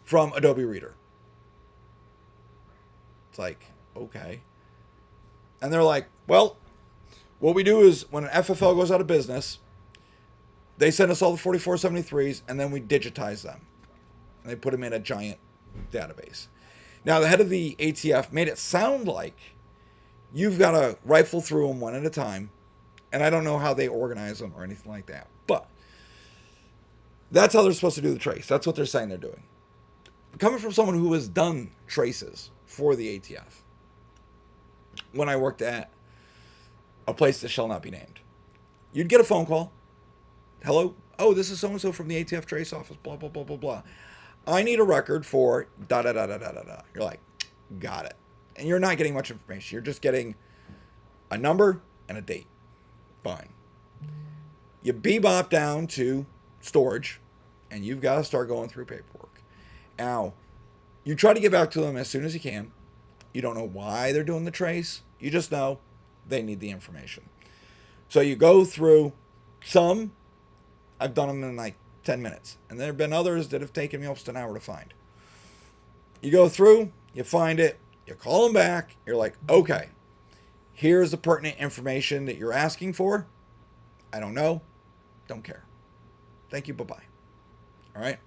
from Adobe Reader. It's like, okay. And they're like, well, what we do is when an FFL goes out of business, they send us all the 4473s and then we digitize them. And they put them in a giant database. Now, the head of the ATF made it sound like you've got to rifle through them one at a time. And I don't know how they organize them or anything like that. But that's how they're supposed to do the trace. That's what they're saying they're doing. Coming from someone who has done traces for the ATF. When I worked at a place that shall not be named. You'd get a phone call. Hello? Oh, this is so-and-so from the ATF Trace Office, blah, blah, blah, blah, blah. I need a record for da-da-da-da-da-da-da. You're like, got it. And you're not getting much information. You're just getting a number and a date. Fine. You bebop down to storage, and you've got to start going through paperwork. Now, you try to get back to them as soon as you can. You don't know why they're doing the trace. You just know they need the information. So you go through some. I've done them in like 10 minutes. And there have been others that have taken me almost an hour to find. You go through, you find it, you call them back. You're like, okay, here's the pertinent information that you're asking for. I don't know. Don't care. Thank you. Bye-bye. All right.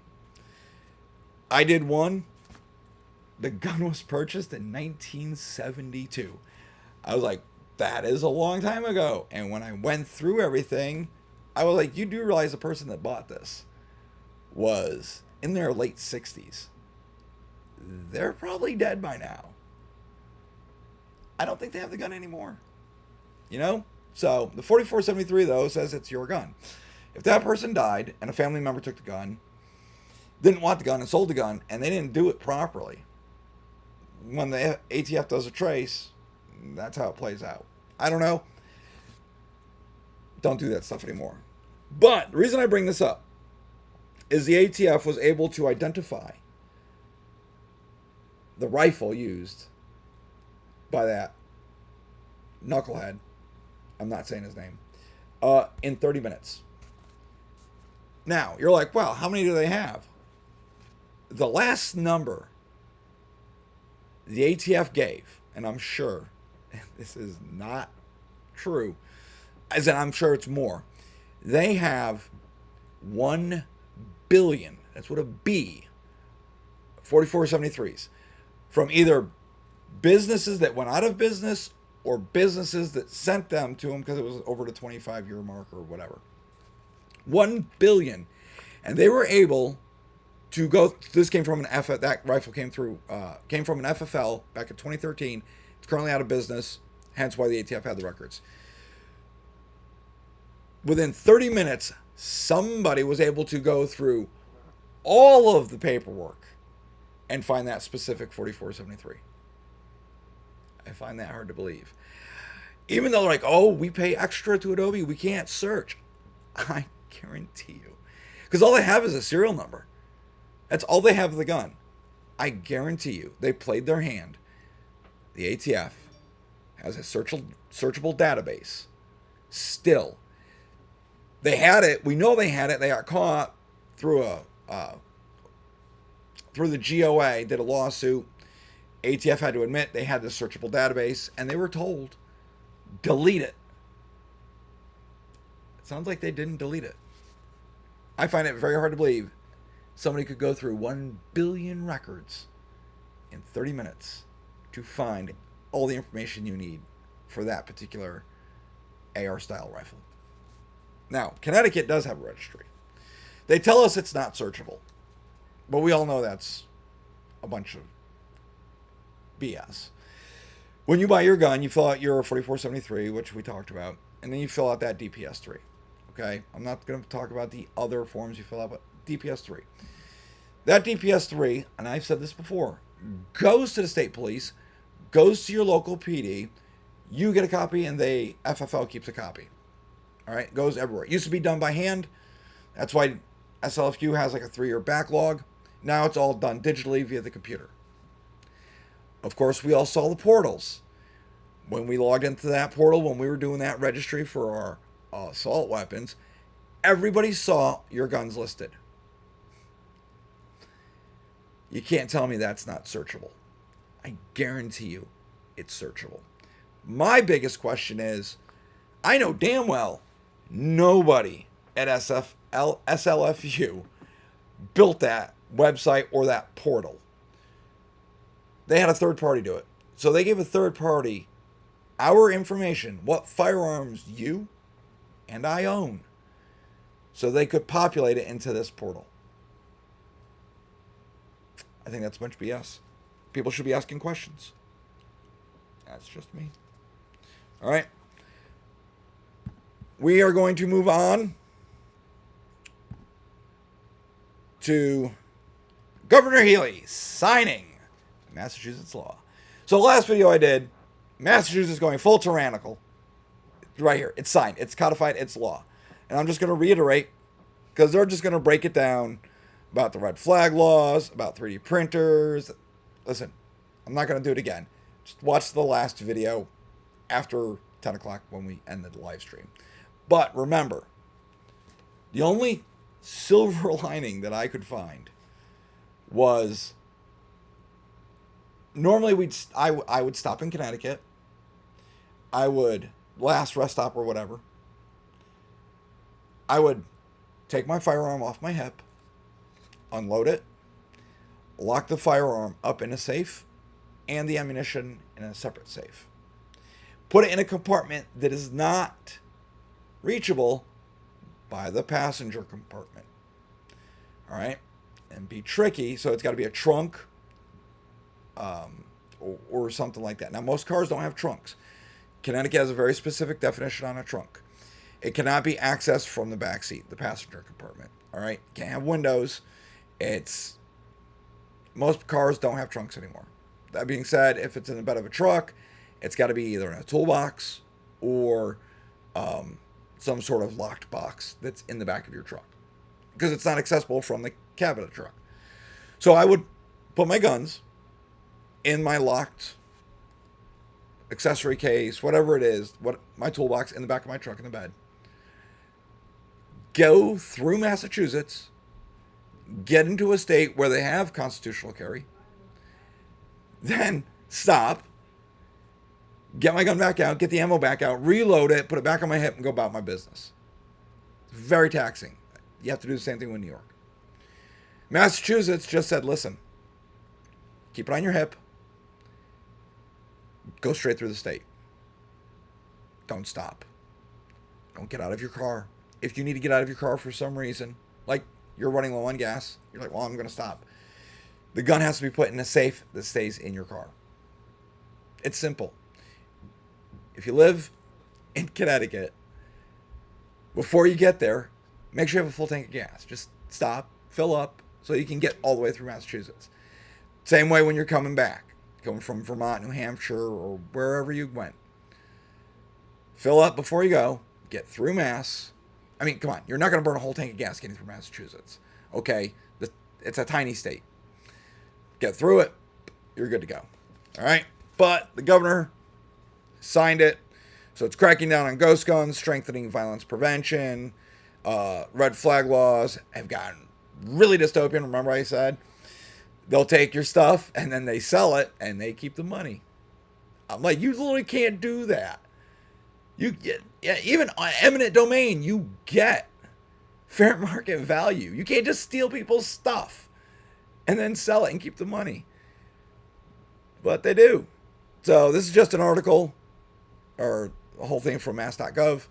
I did one. The gun was purchased in 1972. I was like, that is a long time ago. And when I went through everything, I was like, you do realize the person that bought this was in their late 60s. They're probably dead by now. I don't think they have the gun anymore. You know? So the 4473, though, says it's your gun. If that person died and a family member took the gun, didn't want the gun and sold the gun, and they didn't do it properly, when the ATF does a trace, that's how it plays out. I don't know. Don't do that stuff anymore. But the reason I bring this up is the ATF was able to identify the rifle used by that knucklehead, I'm not saying his name, in 30 minutes. Now, you're like, well, how many do they have? The last number the ATF gave, and I'm sure this is not true, as in I'm sure it's more, they have 1 billion, that's what a B, 4473s, from either businesses that went out of business or businesses that sent them to them because it was over the 25-year mark or whatever. 1 billion. And they were able to go, this came from that rifle came from an FFL back in 2013. It's currently out of business, hence why the ATF had the records. Within 30 minutes, somebody was able to go through all of the paperwork and find that specific 4473. I find that hard to believe. Even though they're like, oh, we pay extra to Adobe, we can't search. I guarantee you. Because all they have is a serial number. That's all they have of the gun. I guarantee you, they played their hand. The ATF has a searchable database. Still. They had it. We know they had it. They got caught through through the GOA, did a lawsuit. ATF had to admit they had this searchable database, and they were told, delete it. It sounds like they didn't delete it. I find it very hard to believe somebody could go through 1 billion records in 30 minutes to find all the information you need for that particular AR-style rifle. Now, Connecticut does have a registry. They tell us it's not searchable, but we all know that's a bunch of BS. When you buy your gun, you fill out your 4473, which we talked about, and then you fill out that DPS-3. Okay? I'm not going to talk about the other forms you fill out, but DPS-3. That DPS-3, and I've said this before, goes to the state police, goes to your local PD, you get a copy, and the FFL keeps a copy. All right? It goes everywhere. It used to be done by hand. That's why SLFQ has like a 3-year backlog. Now it's all done digitally via the computer. Of course, we all saw the portals. When we logged into that portal, when we were doing that registry for our assault weapons, everybody saw your guns listed. You can't tell me that's not searchable. I guarantee you it's searchable. My biggest question is, I know damn well nobody at SLFU built that website or that portal. They had a third party do it. So they gave a third party our information, what firearms you and I own, so they could populate it into this portal. I think that's a bunch of BS. People should be asking questions. That's just me. All right. we are going to move on to Governor Healy signing Massachusetts law. So last video I did, Massachusetts is going full tyrannical. Right here, it's signed, it's codified, it's law. And I'm just going to reiterate, because they're just going to break it down about the red flag laws, about 3D printers. Listen, I'm not going to do it again. Just watch the last video after 10 o'clock when we ended the live stream. But remember, the only silver lining that I could find was normally I would stop in Connecticut. I would last rest stop or whatever. I would take my firearm off my hip, unload it, lock the firearm up in a safe, and the ammunition in a separate safe. Put it in a compartment that is not reachable by the passenger compartment. All right? And be tricky, so it's got to be a trunk or something like that. Now, most cars don't have trunks. Connecticut has a very specific definition on a trunk. It cannot be accessed from the back seat, the passenger compartment. All right? Can't have windows. Most cars don't have trunks anymore. That being said, if it's in the bed of a truck, it's got to be either in a toolbox or some sort of locked box that's in the back of your truck, because it's not accessible from the cab of the truck. So I would put my guns in my locked accessory case, whatever it is, my toolbox in the back of my truck in the bed. Go through Massachusetts, get into a state where they have constitutional carry, then stop, get my gun back out, get the ammo back out, reload it, put it back on my hip, and go about my business. It's very taxing. You have to do the same thing with New York. Massachusetts just said, listen, keep it on your hip, go straight through the state. Don't stop. Don't get out of your car. If you need to get out of your car for some reason, like you're running low on gas, you're like, well, I'm going to stop. The gun has to be put in a safe that stays in your car. It's simple. If you live in Connecticut, before you get there, make sure you have a full tank of gas. Just stop, fill up, so you can get all the way through Massachusetts. Same way when you're coming back, going from Vermont, New Hampshire, or wherever you went. Fill up before you go, get through Mass. I mean, come on, you're not going to burn a whole tank of gas getting through Massachusetts. Okay? It's a tiny state. Get through it, you're good to go. All right? But the governor signed it, so it's cracking down on ghost guns, strengthening violence prevention. Red flag laws have gotten really dystopian. Remember I said they'll take your stuff and then they sell it and they keep the money. I'm like, you literally can't do that. You get, even on eminent domain, you get fair market value. You can't just steal people's stuff and then sell it and keep the money. But they do. So this is just an article, or a whole thing from mass.gov,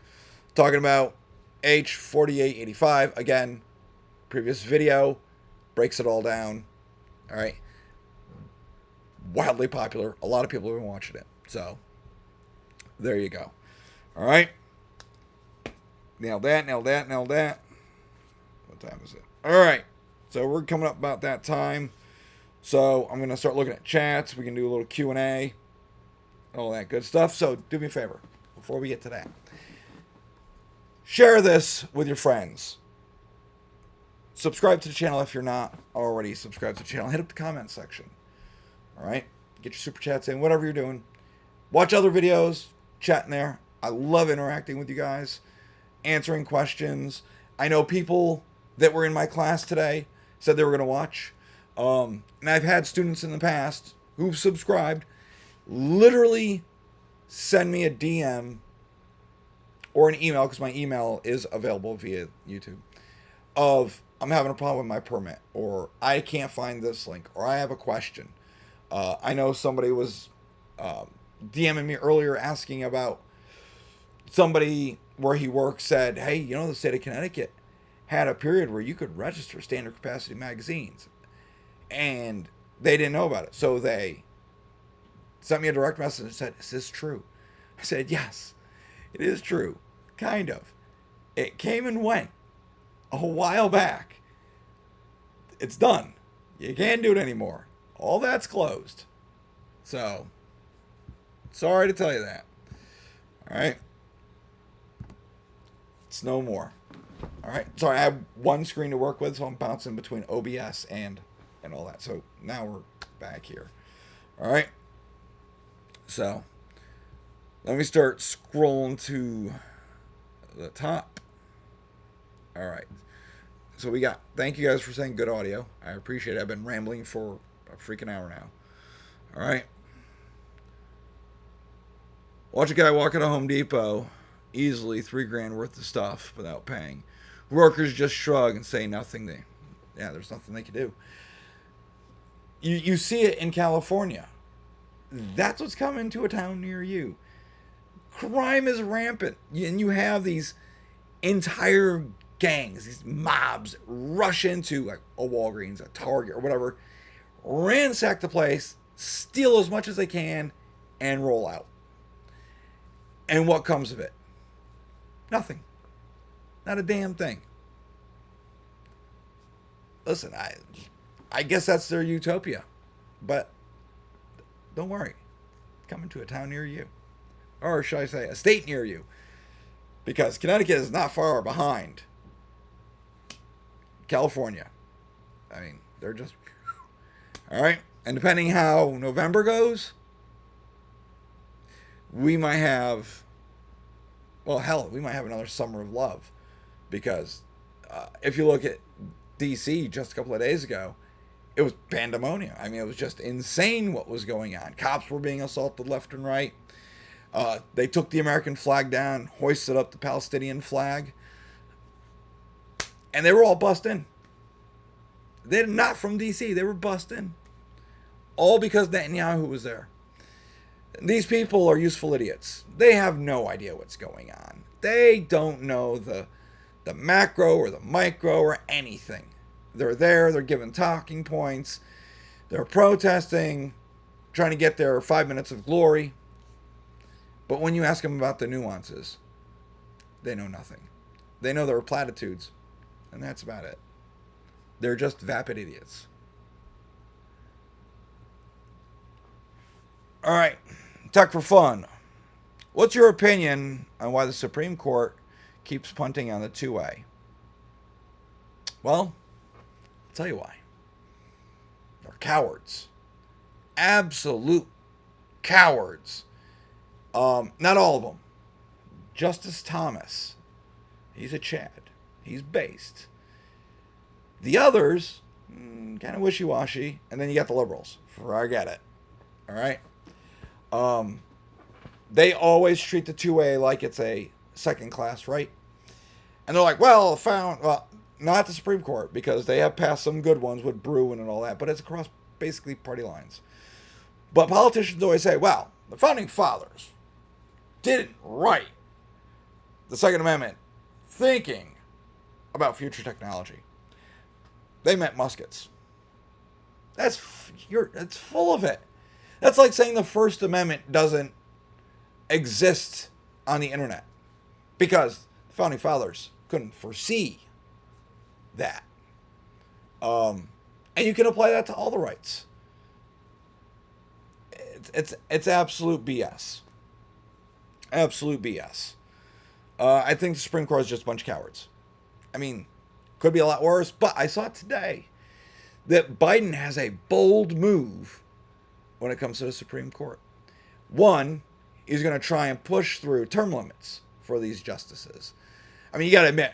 talking about H4885. Again, previous video breaks it all down. All right. Wildly popular. A lot of people have been watching it. So there you go. All right. Nailed that. What time is it? All right. So we're coming up about that time. So I'm going to start looking at chats. We can do a little Q&A. All that good stuff. So do me a favor before we get to that. Share this with your friends. Subscribe to the channel if you're not already subscribed to the channel. Hit up the comment section. All right? Get your super chats in, whatever you're doing. Watch other videos. Chat in there. I love interacting with you guys. Answering questions. I know people that were in my class today said they were going to watch. And I've had students in the past who've subscribed literally send me a DM or an email, because my email is available via YouTube, of I'm having a problem with my permit, or I can't find this link, or I have a question. I know somebody was DMing me earlier asking about somebody where he works said, hey, you know, the state of Connecticut had a period where you could register standard capacity magazines, and they didn't know about it. So they sent me a direct message and said, is this true? I said, yes, it is true. Kind of. It came and went a while back. It's done. You can't do it anymore. All that's closed. So, sorry to tell you that. All right. It's no more. All right. Sorry, I have one screen to work with, so I'm bouncing between OBS and all that. So now we're back here. All right. So let me start scrolling to the top. All right. So we got, thank you guys for saying good audio. I appreciate it. I've been rambling for a freaking hour now. All right. Watch a guy walk into Home Depot, easily $3,000 worth of stuff without paying. Workers just shrug and say nothing. There's nothing they can do. You see it in California. That's what's coming to a town near you. Crime is rampant, and you have these entire gangs, these mobs rush into like a Walgreens, a Target, or whatever, ransack the place, steal as much as they can, and roll out. And what comes of it? Nothing. Not a damn thing. Listen, I guess that's their utopia. But don't worry. Coming to a town near you. Or should I say a state near you. Because Connecticut is not far behind California. I mean, they're just... All right? And depending how November goes, we might have... Well, hell, we might have another summer of love. Because if you look at D.C. just a couple of days ago, it was pandemonium. I mean, it was just insane what was going on. Cops were being assaulted left and right. They took the American flag down, hoisted up the Palestinian flag. And they were all bussed in. They're not from D.C. They were bussed in. All because Netanyahu was there. These people are useful idiots. They have no idea what's going on. They don't know the macro or the micro or anything. They're there. They're given talking points. They're protesting, trying to get their 5 minutes of glory. But when you ask them about the nuances, they know nothing. They know there are platitudes, and that's about it. They're just vapid idiots. All right, tech for fun. What's your opinion on why the Supreme Court keeps punting on the two-way? Well, I'll tell you why. They're cowards. Absolute cowards. Not all of them. Justice Thomas, he's a Chad. He's based. The others, kind of wishy-washy. And then you got the liberals. Forget it. All right? They always treat the two-way like it's a second-class right. And they're like, well, not the Supreme Court, because they have passed some good ones with Bruin and all that, but it's across basically party lines. But politicians always say, well, the Founding Fathers didn't write the Second Amendment thinking about future technology. They meant muskets. That's full of it. That's like saying the First Amendment doesn't exist on the internet because the Founding Fathers couldn't foresee that. And you can apply that to all the rights. It's absolute BS. Absolute BS. I think the Supreme Court is just a bunch of cowards. I mean, could be a lot worse, but I saw today that Biden has a bold move when it comes to the Supreme Court. One, he's going to try and push through term limits for these justices. I mean, you got to admit,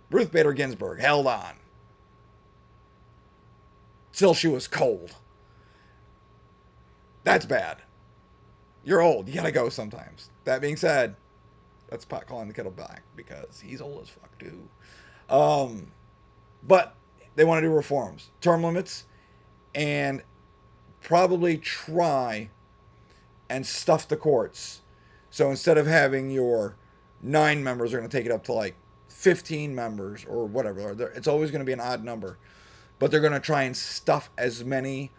Ruth Bader Ginsburg held on till she was cold. That's bad. You're old. You got to go sometimes. That being said, that's pot calling the kettle black because he's old as fuck too. But they want to do reforms, term limits, and probably try and stuff the courts. So instead of having your 9 members, they're going to take it up to like 15 members or whatever. It's always going to be an odd number. But they're going to try and stuff as many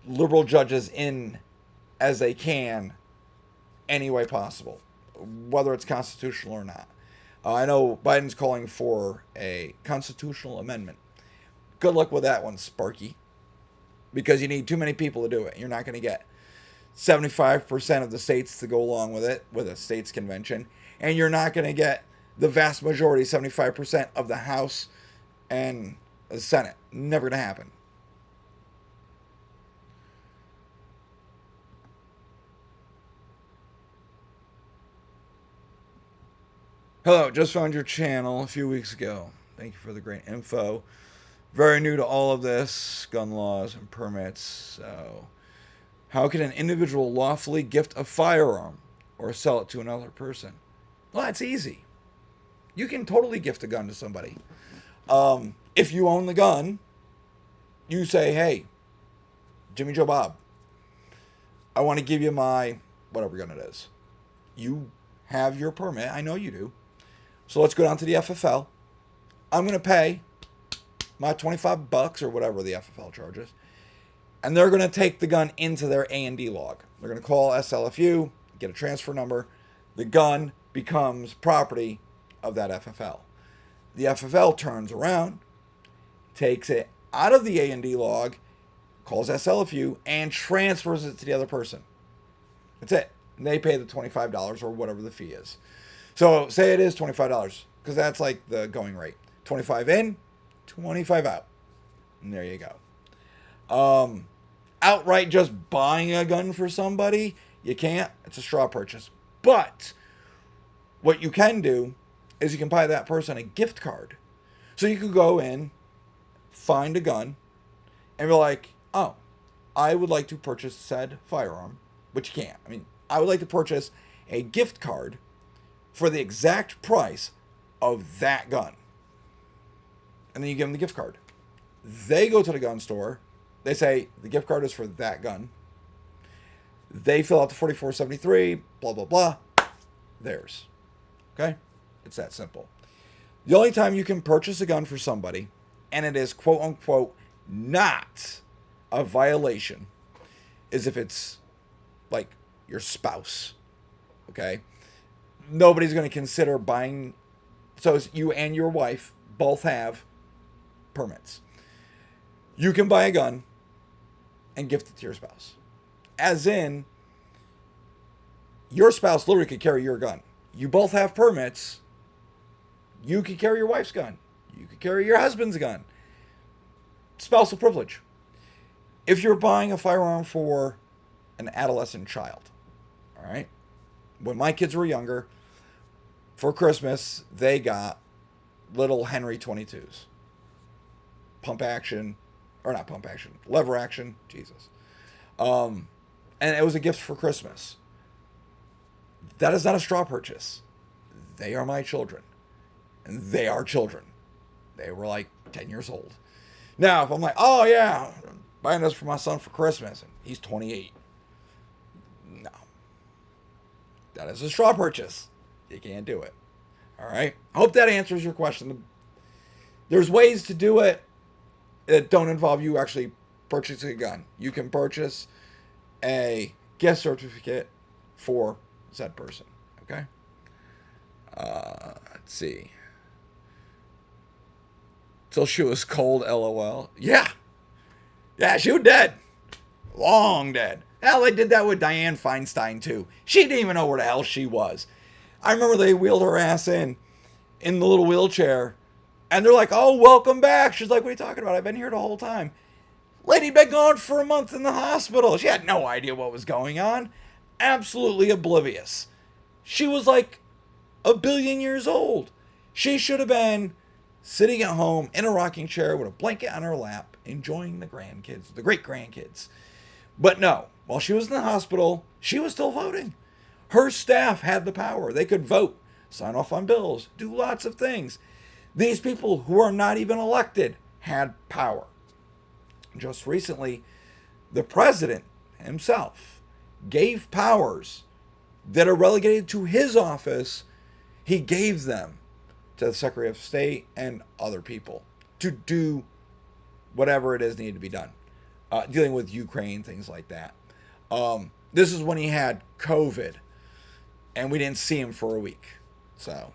liberal judges in as they can any way possible, whether it's constitutional or not. I know Biden's calling for a constitutional amendment. Good luck with that one, Sparky, because you need too many people to do it. You're not going to get 75% of the states to go along with it, with a states convention, and you're not going to get the vast majority, 75% of the House and the Senate. Never going to happen. Hello, just found your channel a few weeks ago. Thank you for the great info. Very new to all of this, gun laws and permits. So, how can an individual lawfully gift a firearm or sell it to another person? Well, that's easy. You can totally gift a gun to somebody. If you own the gun, you say, hey, Jimmy Joe Bob, I want to give you my whatever gun it is. You have your permit. I know you do. So let's go down to the FFL. I'm going to pay my $25 or whatever the FFL charges. And they're going to take the gun into their A&D log. They're going to call SLFU, get a transfer number. The gun becomes property of that FFL. The FFL turns around, takes it out of the A&D log, calls SLFU, and transfers it to the other person. That's it. And they pay the $25 or whatever the fee is. So say it is $25 because that's like the going rate. 25 in, 25 out. And there you go. Outright just buying a gun for somebody, you can't. It's a straw purchase. But what you can do is you can buy that person a gift card. So you could go in, find a gun, and be like, oh, I would like to purchase said firearm, which you can't. I mean, I would like to purchase a gift card for the exact price of that gun. And then you give them the gift card. They go to the gun store. They say the gift card is for that gun. They fill out the 4473, blah, blah, blah. Theirs. Okay? It's that simple. The only time you can purchase a gun for somebody, and it is quote unquote not a violation, is if it's like your spouse. Okay? Nobody's going to consider buying. So you and your wife both have permits. You can buy a gun and gift it to your spouse. As in, your spouse literally could carry your gun. You both have permits. You could carry your wife's gun. You could carry your husband's gun. Spousal privilege. If you're buying a firearm for an adolescent child, all right? When my kids were younger, for Christmas, they got little Henry 22s. Pump action, or not pump action, lever action, Jesus. And it was a gift for Christmas. That is not a straw purchase. They are my children. And they are children. They were like 10 years old. Now, if I'm like, oh yeah, I'm buying this for my son for Christmas, and he's 28. No. That is a straw purchase. You can't do it. All right. I hope that answers your question. There's ways to do it that don't involve you actually purchasing a gun. You can purchase a gift certificate for said person. Okay. Let's see. Till she was cold, LOL. Yeah. Yeah, she was dead. Long dead. Hell, they did that with Dianne Feinstein, too. She didn't even know where the hell she was. I remember they wheeled her ass in the little wheelchair. And they're like, oh, welcome back. She's like, what are you talking about? I've been here the whole time. Lady been gone for a month in the hospital. She had no idea what was going on. Absolutely oblivious. She was like a billion years old. She should have been sitting at home in a rocking chair with a blanket on her lap, enjoying the grandkids, the great grandkids. But no, while she was in the hospital, she was still voting. Her staff had the power. They could vote, sign off on bills, do lots of things. These people who are not even elected had power. Just recently, the president himself gave powers that are relegated to his office. He gave them to the Secretary of State and other people to do whatever it is needed to be done. Dealing with Ukraine, things like that. This is when he had COVID, and we didn't see him for a week. So,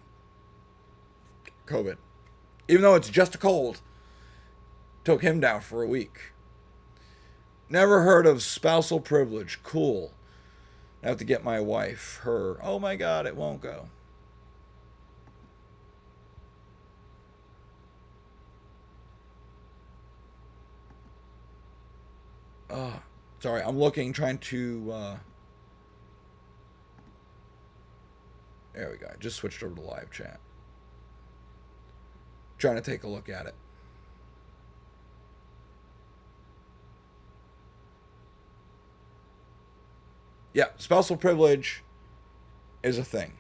COVID. Even though it's just a cold. Took him down for a week. Never heard of spousal privilege. Cool. I have to get my wife, her. Oh my God, it won't go. Sorry, I'm looking, trying to. There we go. I just switched over to live chat. Trying to take a look at it. Yeah, spousal privilege is a thing.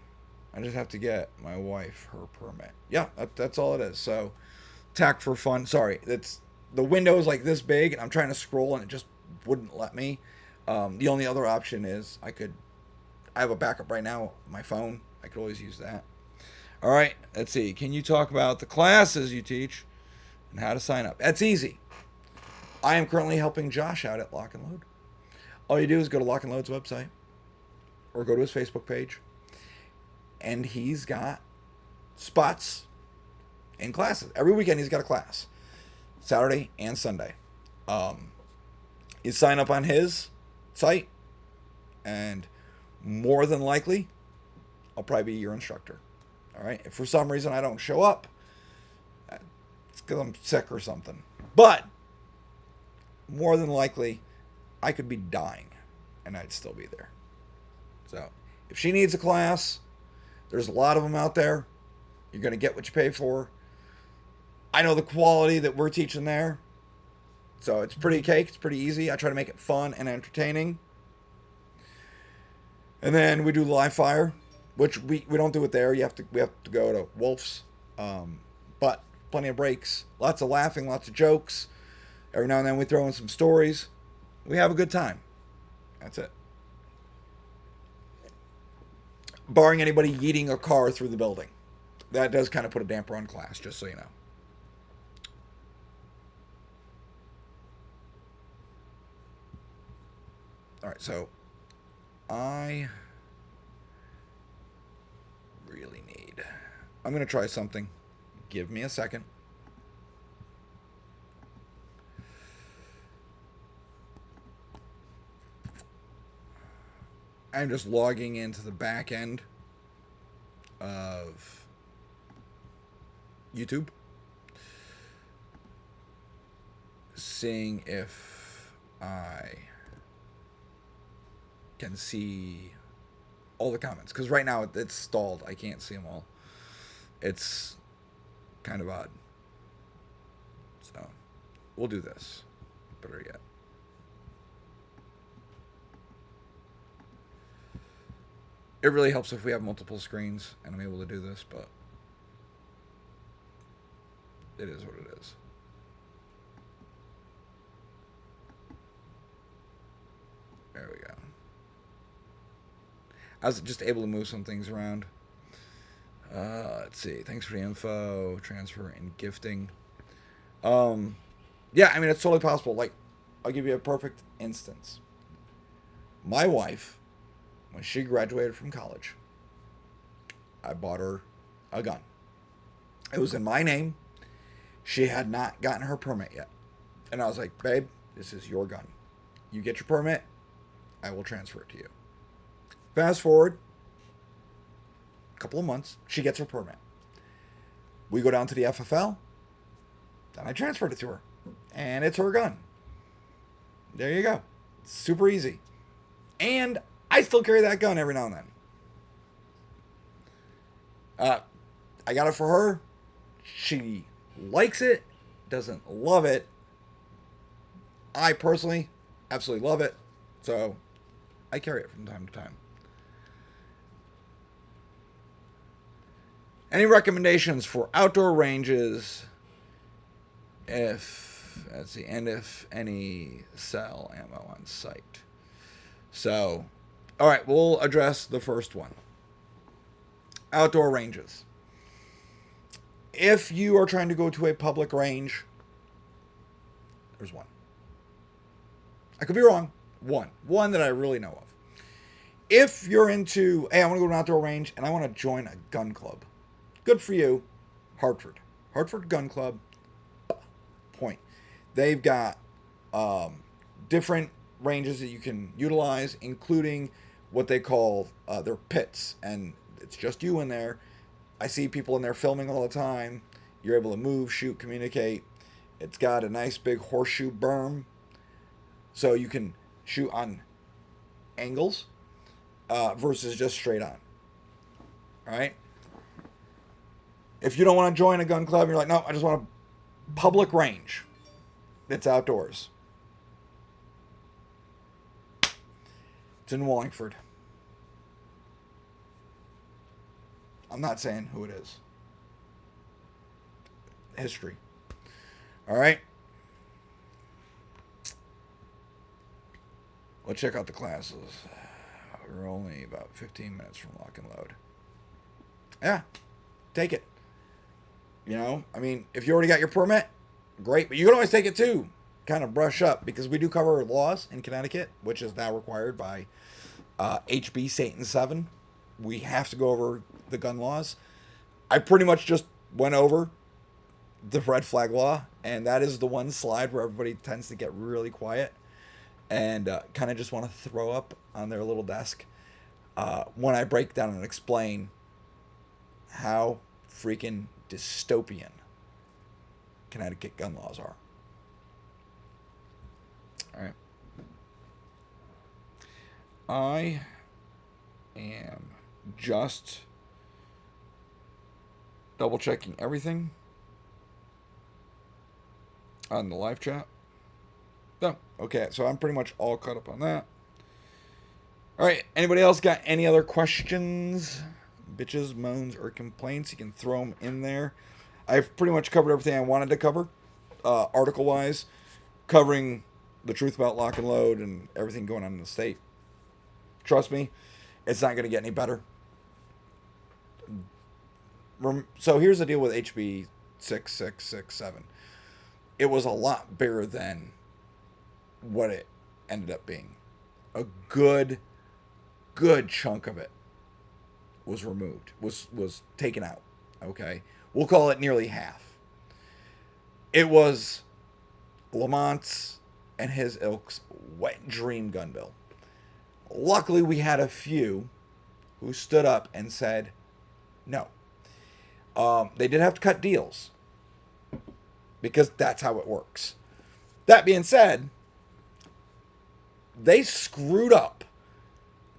I just have to get my wife her permit. Yeah, that's all it is. So, tack for fun. Sorry, it's the window is like this big, and I'm trying to scroll, and it just wouldn't let me. The only other option is I have a backup right now, my phone. I could always use that. All right, let's see. Can you talk about the classes you teach and how to sign up? That's easy. I am currently helping Josh out at Lock and Load. All you do is go to Lock and Load's website or go to his Facebook page, and he's got spots in classes. Every weekend he's got a class, Saturday and Sunday. You sign up on his site, and more than likely, I'll probably be your instructor. All right. If for some reason I don't show up, it's because I'm sick or something. But more than likely, I could be dying, and I'd still be there. So if she needs a class, there's a lot of them out there. You're going to get what you pay for. I know the quality that we're teaching there. So it's pretty cake. It's pretty easy. I try to make it fun and entertaining. And then we do live fire, which we don't do it there. We have to go to Wolf's. But plenty of breaks. Lots of laughing, lots of jokes. Every now and then we throw in some stories. We have a good time. That's it. Barring anybody yeeting a car through the building. That does kind of put a damper on class, just so you know. All right, so I really need... I'm going to try something. Give me a second. I'm just logging into the back end of YouTube, seeing if I can see all the comments, because right now it's stalled. I can't see them all. It's kind of odd. So we'll do this. Better yet. It really helps if we have multiple screens and I'm able to do this, but it is what it is. There we go. I was just able to move some things around. Let's see. Thanks for the info. Transfer and gifting. Yeah, I mean, it's totally possible. Like, I'll give you a perfect instance. My wife, when she graduated from college, I bought her a gun. It was in my name. She had not gotten her permit yet. And I was like, babe, this is your gun. You get your permit, I will transfer it to you. Fast forward a couple of months, she gets her permit. We go down to the FFL, then I transferred it to her. And it's her gun. There you go. Super easy. And I still carry that gun every now and then. I got it for her. She likes it, doesn't love it. I personally absolutely love it. So I carry it from time to time. Any recommendations for outdoor ranges if any sell ammo on site? So, all right, we'll address the first one. Outdoor ranges. If you are trying to go to a public range, there's one. I could be wrong. One that I really know of. If you're into, hey, I want to go to an outdoor range and I want to join a gun club. Good for you. Hartford Gun Club. Point. They've got different ranges that you can utilize, including what they call their pits, and it's just you in there. I see people in there filming all the time. You're able to move, shoot, communicate. It's got a nice big horseshoe berm, so you can shoot on angles versus just straight on. All right. If you don't want to join a gun club, you're like, no, I just want a public range. It's outdoors. It's in Wallingford. I'm not saying who it is. History. All right. Let's check out the classes. We're only about 15 minutes from lock and load. Yeah, take it. You know, I mean, if you already got your permit, great, but you can always take it too. Kind of brush up, because we do cover laws in Connecticut, which is now required by HB Satan 7. We have to go over the gun laws. I pretty much just went over the red flag law, and that is the one slide where everybody tends to get really quiet and kind of just want to throw up on their little desk when I break down and explain how freaking dystopian Connecticut gun laws are. All right. I am just double checking everything on the live chat. No, okay, so I'm pretty much all caught up on that. All right, anybody else got any other questions, bitches, moans, or complaints? You can throw them in there. I've pretty much covered everything I wanted to cover, article-wise, covering the truth about lock and load and everything going on in the state. Trust me, it's not going to get any better. So here's the deal with HB 6667. It was a lot bigger than what it ended up being. A good chunk of it was removed, was taken out. Okay, we'll call it nearly half. It was Lamont's and his ilk's wet dream gun bill. Luckily, we had a few who stood up and said no. They did have to cut deals, because that's how it works. That being said, they screwed up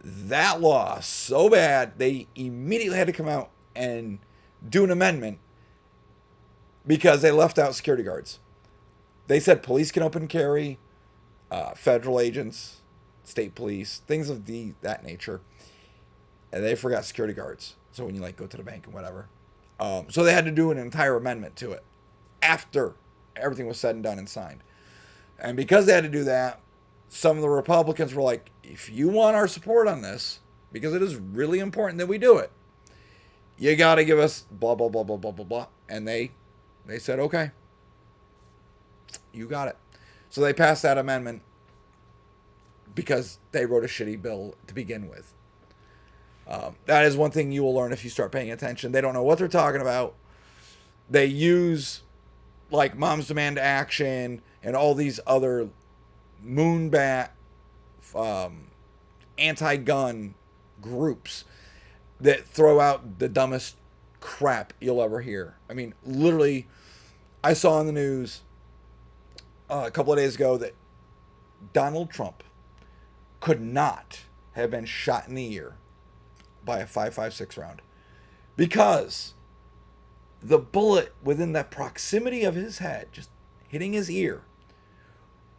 that law so bad, they immediately had to come out and do an amendment because they left out security guards. They said police can open carry, federal agents, state police, things of that nature. And they forgot security guards. So when you go to the bank and whatever. So they had to do an entire amendment to it after everything was said and done and signed. And because they had to do that, some of the Republicans were like, if you want our support on this, because it is really important that we do it, you got to give us blah, blah, blah, blah, blah, blah, blah. And they said, okay, you got it. So they passed that amendment because they wrote a shitty bill to begin with. That is one thing you will learn if you start paying attention. They don't know what they're talking about. They use Moms Demand Action and all these other moonbat anti-gun groups that throw out the dumbest crap you'll ever hear. I mean, literally, I saw on the news a couple of days ago that Donald Trump could not have been shot in the ear by a .556 round because the bullet within that proximity of his head, just hitting his ear,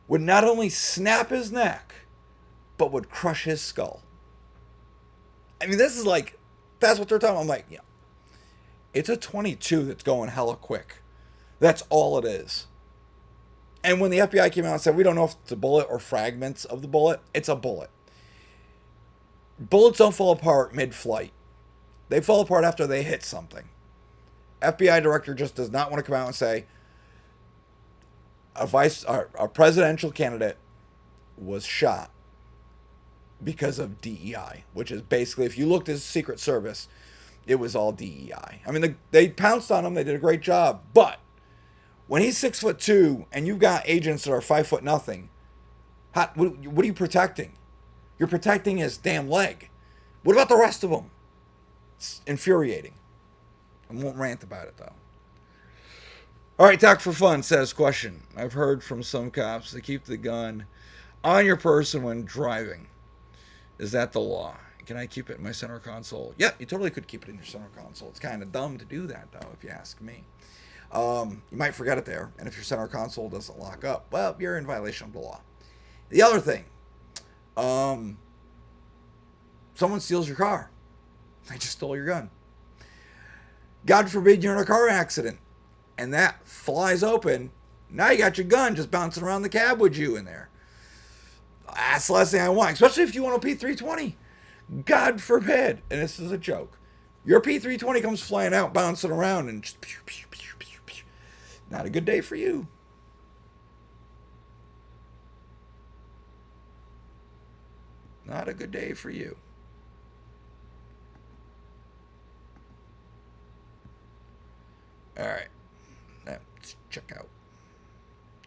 would not only snap his neck, but would crush his skull. I mean, this is that's what they're talking about. I'm like, yeah, it's a 22 that's going hella quick. That's all it is. And when the FBI came out and said, we don't know if it's a bullet or fragments of the bullet, it's a bullet. Bullets don't fall apart mid-flight. They fall apart after they hit something. FBI director just does not want to come out and say a presidential candidate was shot because of DEI, which is basically, if you looked at the Secret Service, it was all DEI. I mean, they pounced on him. They did a great job. But when he's 6'2" and you've got agents that are 5 foot nothing, what are you protecting? You're protecting his damn leg. What about the rest of them? It's infuriating. I won't rant about it, though. All right, Talk for Fun says, question. I've heard from some cops they keep the gun on your person when driving. Is that the law? Can I keep it in my center console? Yeah, you totally could keep it in your center console. It's kind of dumb to do that, though, if you ask me. You might forget it there, and if your center console doesn't lock up, well, you're in violation of the law. The other thing, someone steals your car. They just stole your gun. God forbid you're in a car accident, and that flies open. Now you got your gun just bouncing around the cab with you in there. That's the last thing I want, especially if you want a P320. God forbid, and this is a joke, your P320 comes flying out, bouncing around, and just pew, pew, pew, pew, pew. Not a good day for you. Not a good day for you. All right, let's check out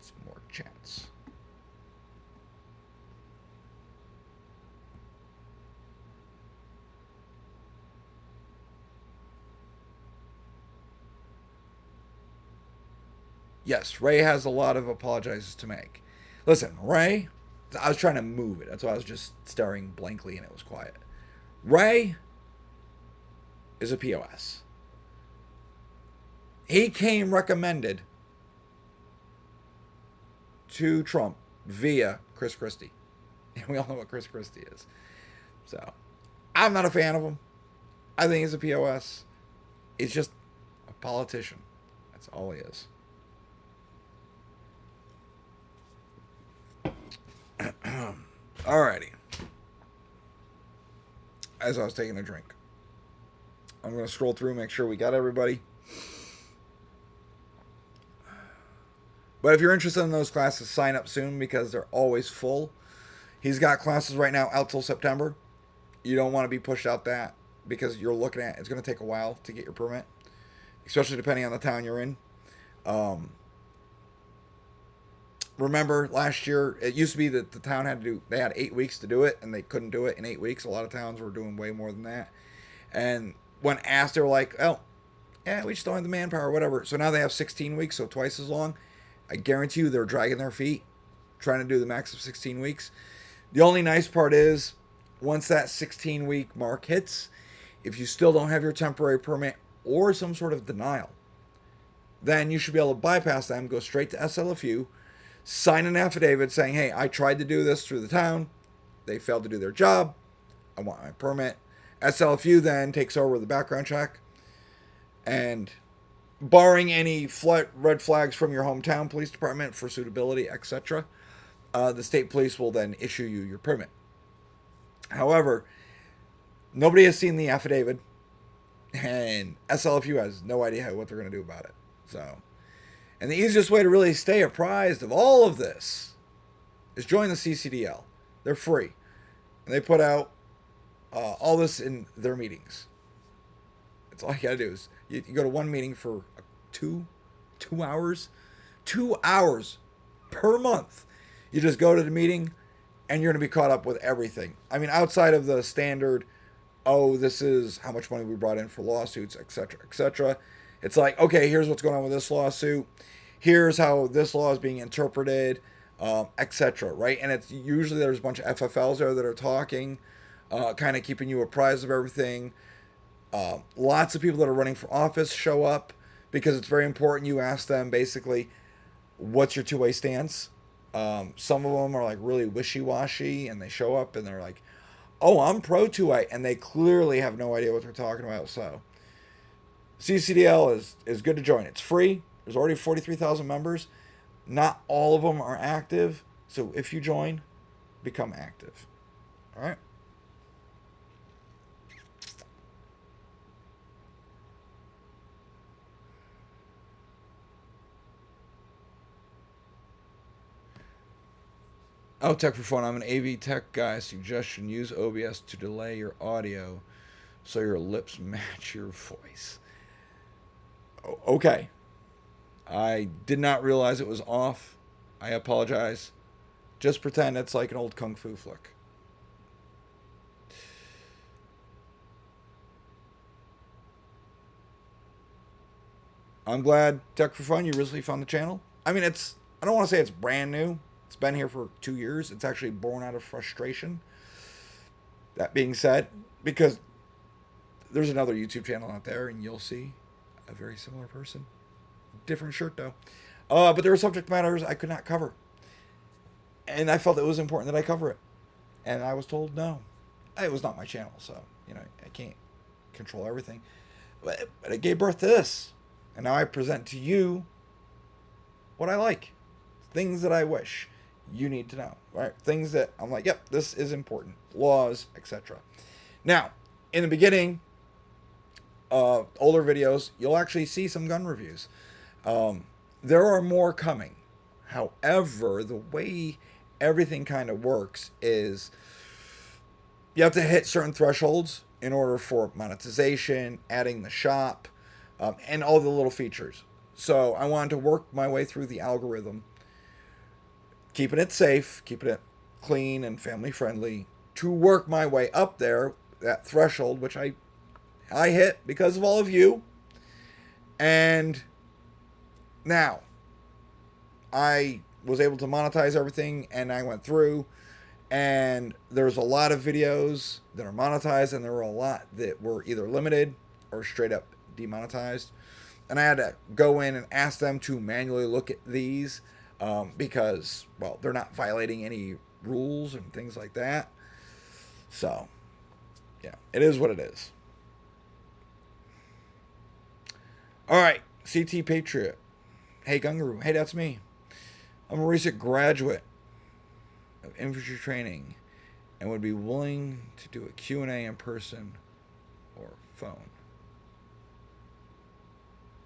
some more chats. Yes, Ray has a lot of apologizes to make. Listen, Ray, I was trying to move it. That's why I was just staring blankly and it was quiet. Ray is a POS. He came recommended to Trump via Chris Christie. And we all know what Chris Christie is. So, I'm not a fan of him. I think he's a POS. He's just a politician. That's all he is. Alrighty. As I was taking a drink, I'm going to scroll through, make sure we got everybody. But if you're interested in those classes, sign up soon because they're always full. He's got classes right now out till September. You don't want to be pushed out that because you're looking at it's going to take a while to get your permit, especially depending on the town you're in. Remember last year, it used to be that the town they had 8 weeks to do it, and they couldn't do it in 8 weeks. A lot of towns were doing way more than that. And when asked, they were like, oh, yeah, we just don't have the manpower or whatever. So now they have 16 weeks, so twice as long. I guarantee you they're dragging their feet trying to do the max of 16 weeks. The only nice part is once that 16-week mark hits, if you still don't have your temporary permit or some sort of denial, then you should be able to bypass them, go straight to SLFU, sign an affidavit saying, hey, I tried to do this through the town. They failed to do their job. I want my permit. SLFU then takes over the background check. And barring any red flags from your hometown police department for suitability, etc., the state police will then issue you your permit. However, nobody has seen the affidavit, and SLFU has no idea what they're going to do about it. So, and the easiest way to really stay apprised of all of this is join the CCDL. They're free. And they put out all this in their meetings. That's all you got to do is you go to one meeting for 2 hours. 2 hours per month. You just go to the meeting and you're going to be caught up with everything. I mean, outside of the standard, oh, this is how much money we brought in for lawsuits, etc., etc. It's like, okay, here's what's going on with this lawsuit. Here's how this law is being interpreted, etc., right? And it's usually there's a bunch of FFLs there that are talking, kind of keeping you apprised of everything. Lots of people that are running for office show up because it's very important you ask them basically, what's your two-way stance? Some of them are like really wishy-washy and they show up and they're like, oh, I'm pro two-way, and they clearly have no idea what they're talking about. So CCDL is good to join. It's free. There's already 43,000 members. Not all of them are active. So if you join, become active. All right. Oh, Tech for Fun. I'm an AV tech guy. Suggestion: use OBS to delay your audio so your lips match your voice. Okay. I did not realize it was off. I apologize. Just pretend it's like an old kung fu flick. I'm glad, Tech for Fun, you recently found the channel. I mean, I don't want to say it's brand new. It's been here for 2 years. It's actually born out of frustration. That being said, because there's another YouTube channel out there, and you'll see a very similar person. Different shirt, though. But there were subject matters I could not cover. And I felt it was important that I cover it. And I was told no. It was not my channel, so, I can't control everything. But it gave birth to this. And now I present to you what I like. Things that I wish you need to know. Right? Things that I'm like, yep, this is important. Laws, etc. Now, in the beginning, older videos, you'll actually see some gun reviews. There are more coming. However, the way everything kind of works is you have to hit certain thresholds in order for monetization, adding the shop, and all the little features. So I wanted to work my way through the algorithm, keeping it safe, keeping it clean and family friendly, to work my way up there, that threshold, which I hit because of all of you. And now I was able to monetize everything, and I went through, and there's a lot of videos that are monetized, and there were a lot that were either limited or straight up demonetized. And I had to go in and ask them to manually look at these because, well, they're not violating any rules and things like that. So, yeah, it is what it is. All right, CT Patriot. Hey, Gunguru. Hey, that's me. I'm a recent graduate of infantry training and would be willing to do a Q&A in person or phone.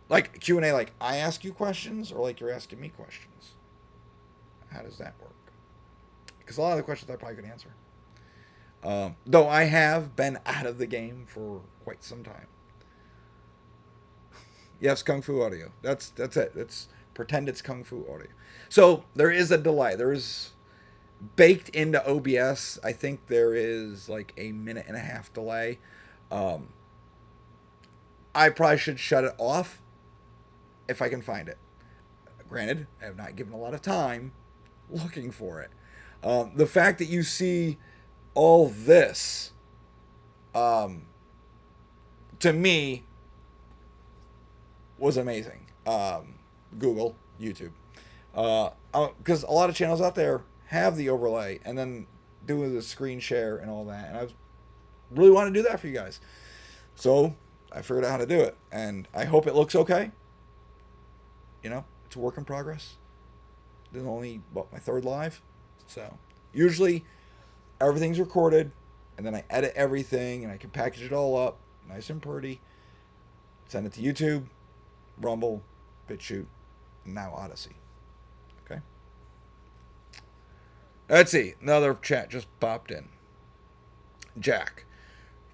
Like Q&A, like I ask you questions, or like you're asking me questions? How does that work? Because a lot of the questions I probably could answer. Though I have been out of the game for quite some time. Yes, Kung Fu audio. That's it. It's pretend it's Kung Fu audio. So there is a delay. There's baked into OBS. I think there is like a 1.5-minute delay. I probably should shut it off if I can find it. Granted, I have not given a lot of time looking for it. The fact that you see all this, to me, was amazing. Google, YouTube. Because a lot of channels out there have the overlay and then do the screen share and all that. And I really want to do that for you guys. So I figured out how to do it. And I hope it looks okay. It's a work in progress. This is only, my third live. So usually everything's recorded, and then I edit everything, and I can package it all up nice and pretty, send it to YouTube, Rumble, BitChute, and now Odyssey. Okay. Let's see. Another chat just popped in. Jack.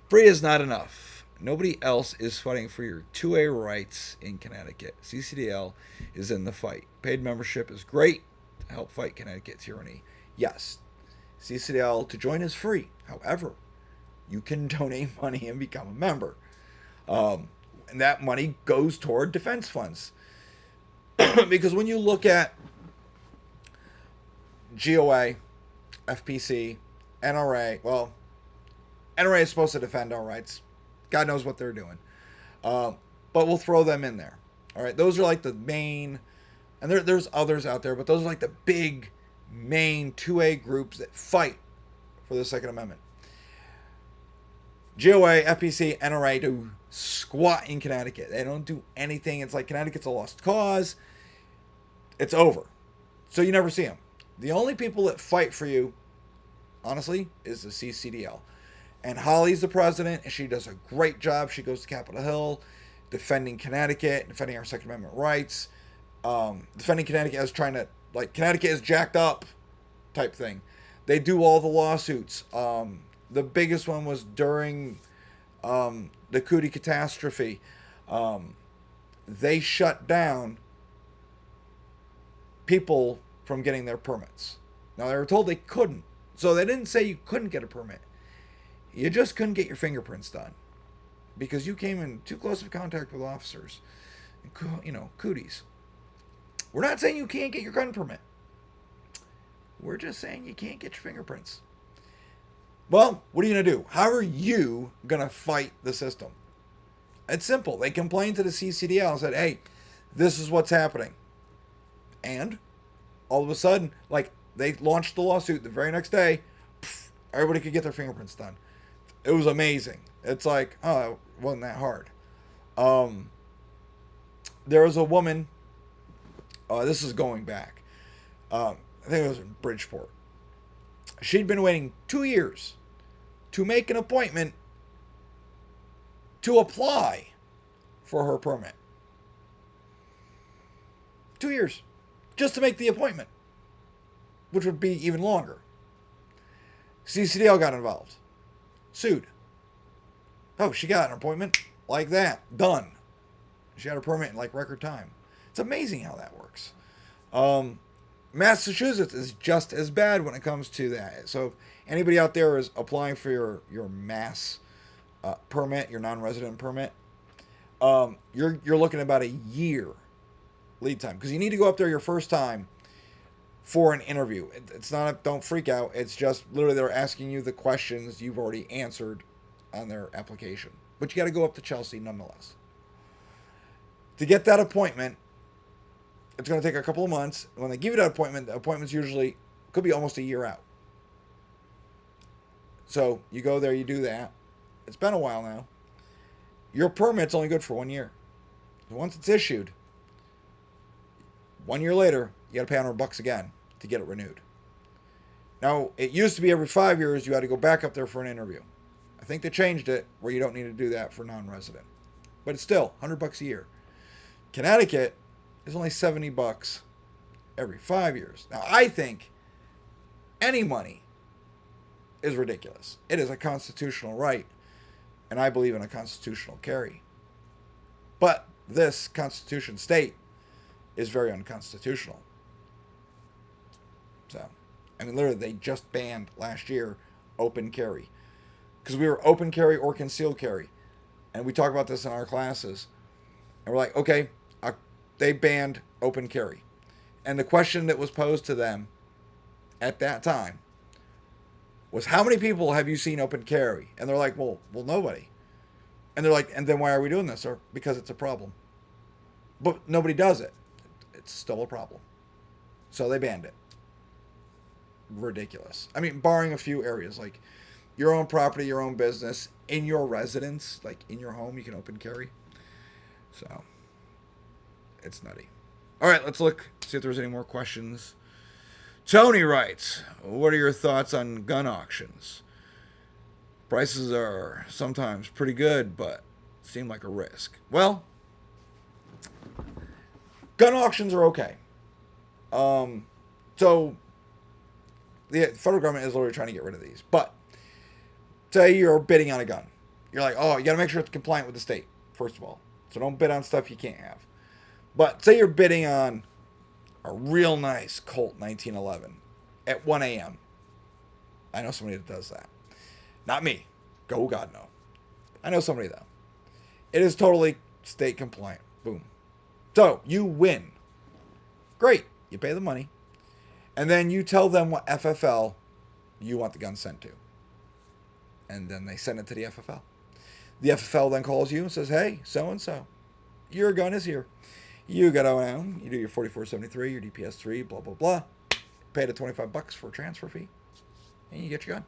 Free is not enough. Nobody else is fighting for your 2A rights in Connecticut. CCDL is in the fight. Paid membership is great to help fight Connecticut tyranny. Yes, CCDL to join is free. However, you can donate money and become a member. And that money goes toward defense funds. Because when you look at GOA, FPC, NRA, well, NRA is supposed to defend our rights. God knows what they're doing. But we'll throw them in there. All right, those are like the main, and there's others out there, but those are like the big main 2A groups that fight for the Second Amendment. GOA, FPC, NRA do squat in Connecticut. They don't do anything. It's like Connecticut's a lost cause. It's over. So you never see them. The only people that fight for you, honestly, is the CCDL. And Holly's the president, and she does a great job. She goes to Capitol Hill, defending Connecticut, defending our Second Amendment rights, defending Connecticut as trying to, like, Connecticut is jacked up type thing. They do all the lawsuits. The biggest one was during the Cootie catastrophe, they shut down people from getting their permits. Now, they were told they couldn't. So they didn't say you couldn't get a permit. You just couldn't get your fingerprints done because you came in too close of contact with officers. You know, cooties. We're not saying you can't get your gun permit. We're just saying you can't get your fingerprints. Well, what are you going to do? How are you going to fight the system? It's simple. They complained to the CCDL and said, hey, this is what's happening. And all of a sudden, like, they launched the lawsuit the very next day. Everybody could get their fingerprints done. It was amazing. It's like, oh, it wasn't that hard. There was a woman, this is going back. I think it was in Bridgeport. She'd been waiting 2 years to make an appointment to apply for her permit. 2 years just to make the appointment, which would be even longer. CCDL got involved. Sued. Oh, she got an appointment like that. Done. She got her permit in like record time. It's amazing how that works. Massachusetts is just as bad when it comes to that. So if anybody out there is applying for your mass permit, your non-resident permit, you're looking at about a year lead time because you need to go up there your first time for an interview. It's not, don't freak out. It's just literally they're asking you the questions you've already answered on their application. But you got to go up to Chelsea nonetheless. To get that appointment, it's going to take a couple of months. When they give you that appointment, the appointment's usually, could be almost a year out. So you go there, you do that. It's been a while now. Your permit's only good for 1 year. Once it's issued, 1 year later, you got to pay $100 again to get it renewed. Now, it used to be every 5 years you had to go back up there for an interview. I think they changed it where you don't need to do that for non-resident. But it's still $100 a year. Connecticut is only $70 every 5 years. Now, I think any money is ridiculous. It is a constitutional right, and I believe in a constitutional carry. But this Constitution state is very unconstitutional. So, I mean, literally, they just banned last year open carry. Because we were open carry or concealed carry. And we talk about this in our classes. And we're like, okay, they banned open carry. And the question that was posed to them at that time was, how many people have you seen open carry? And they're like, well, nobody. And they're like, and then why are we doing this? Or because it's a problem. But nobody does it. It's still a problem. So they banned it. Ridiculous. I mean, barring a few areas, like your own property, your own business, in your residence, like in your home, you can open carry. So it's nutty. All right, let's look, see if there's any more questions. Tony writes, what are your thoughts on gun auctions? Prices are sometimes pretty good, but seem like a risk. Well, gun auctions are okay. So the federal government is literally trying to get rid of these. But say you're bidding on a gun. You're like, oh, you got to make sure it's compliant with the state, first of all. So don't bid on stuff you can't have. But say you're bidding on a real nice Colt 1911 at 1 a.m. I know somebody that does that. Not me. Go God, no. I know somebody, though. It is totally state compliant. Boom. So you win. Great. You pay the money. And then you tell them what FFL you want the gun sent to. And then they send it to the FFL. The FFL then calls you and says, hey, so-and-so, your gun is here. You got to go down, you do your 4473, your DPS 3, blah, blah, blah. Pay the $25 for a transfer fee. And you get your gun.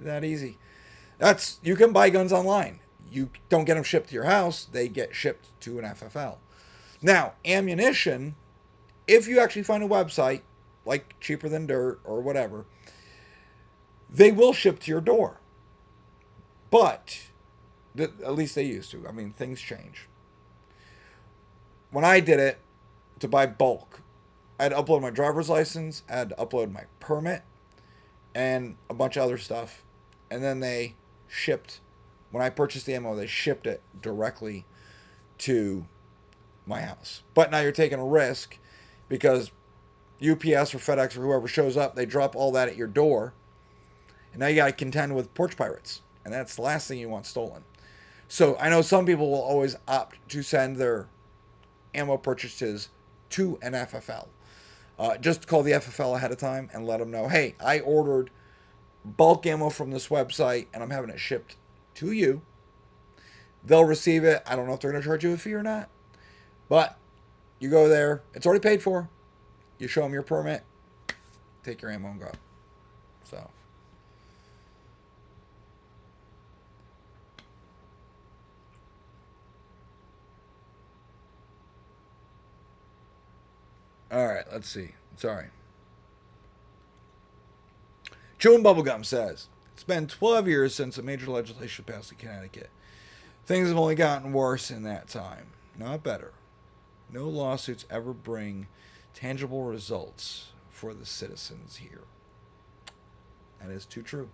That easy. You can buy guns online. You don't get them shipped to your house. They get shipped to an FFL. Now, ammunition, if you actually find a website, like Cheaper Than Dirt or whatever, they will ship to your door. But, at least they used to. I mean, things change. When I did it to buy bulk, I had to upload my driver's license, I had to upload my permit, and a bunch of other stuff. And then they shipped when I purchased the ammo, they shipped it directly to my house. But now you're taking a risk because UPS or FedEx or whoever shows up, they drop all that at your door. And now you got to contend with porch pirates. And that's the last thing you want stolen. So I know some people will always opt to send their ammo purchases to an FFL. Just call the FFL ahead of time and let them know, hey, I ordered bulk ammo from this website and I'm having it shipped to you. They'll receive it. I don't know if they're going to charge you a fee or not. But you go there. It's already paid for. You show them your permit. Take your ammo and go. So. All right, let's see. Sorry. Chewing Bubblegum says, it's been 12 years since a major legislation passed in Connecticut. Things have only gotten worse in that time, not better. No lawsuits ever bring tangible results for the citizens here. That is too true.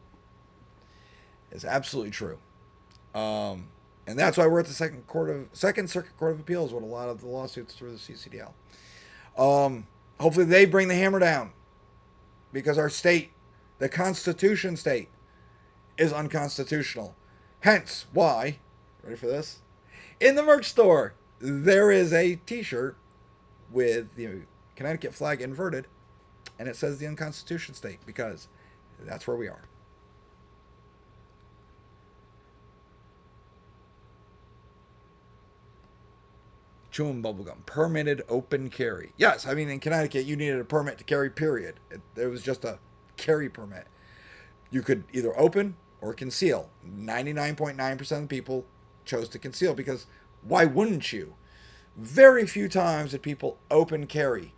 It's absolutely true. And that's why we're at the Second Circuit Court of Appeals with a lot of the lawsuits through the CCDL. Hopefully they bring the hammer down because our state, the Constitution state, is unconstitutional. Hence why, ready for this? In the merch store, there is a t-shirt with the Connecticut flag inverted and it says the unconstitution state because that's where we are. Chewing bubblegum. Permitted open carry. Yes, I mean, in Connecticut, you needed a permit to carry, period. It was just a carry permit. You could either open or conceal. 99.9% of the people chose to conceal because why wouldn't you? Very few times did people open carry.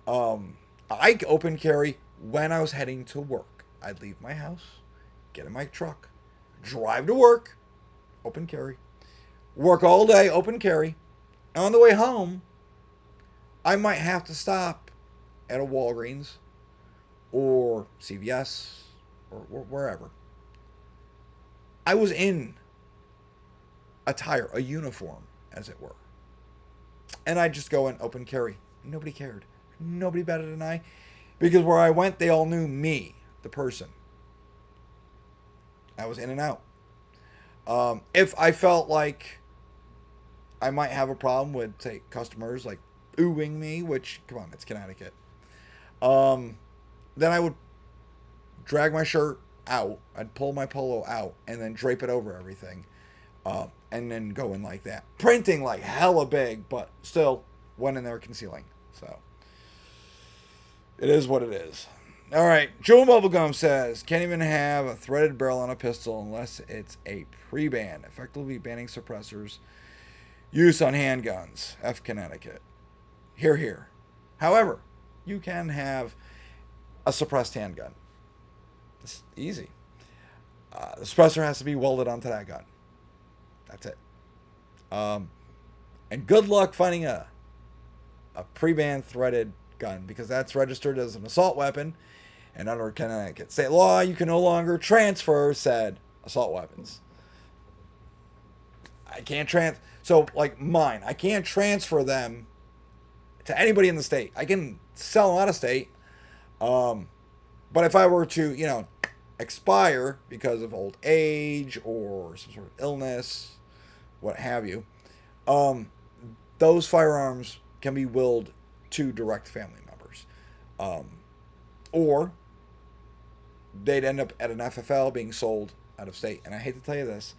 I open carry when I was heading to work. I'd leave my house, get in my truck, drive to work, open carry. Work all day, open carry. On the way home, I might have to stop at a Walgreens or CVS or wherever. I was in attire, a uniform, as it were. And I'd just go and open carry. Nobody cared. Nobody batted an eye. Because where I went, they all knew me, the person. I was in and out. If I felt like I might have a problem with, say, customers like oohing me, which, come on, it's Connecticut. Then I would drag my shirt out. I'd pull my polo out and then drape it over everything. And then go in like that. Printing like hella big, but still went in there concealing. So, it is what it is. All right. Joe Bubblegum says, can't even have a threaded barrel on a pistol unless it's a pre-ban, effectively banning suppressors. Use on handguns. F Connecticut. Hear, hear. However, you can have a suppressed handgun. It's easy. The suppressor has to be welded onto that gun. That's it. And good luck finding a pre-ban threaded gun because that's registered as an assault weapon. And under Connecticut state law, you can no longer transfer said assault weapons. I can't So, like mine, I can't transfer them to anybody in the state. I can sell them out of state. But if I were to, expire because of old age or some sort of illness, what have you, those firearms can be willed to direct family members. Or they'd end up at an FFL being sold out of state. And I hate to tell you this,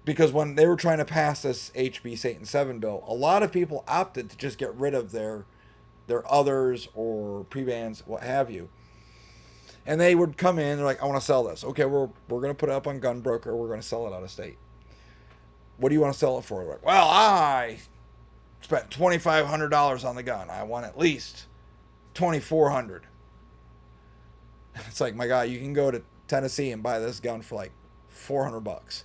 because when they were trying to pass this HB Satan 7 bill, a lot of people opted to just get rid of their others or pre-bans, what have you. And they would come in, they're like, I want to sell this. Okay, we're going to put it up on Gunbroker. We're going to sell it out of state. What do you want to sell it for? They're like, well, I spent $2,500 on the gun. I want at least $2,400. It's like, my God, you can go to Tennessee and buy this gun for like $400.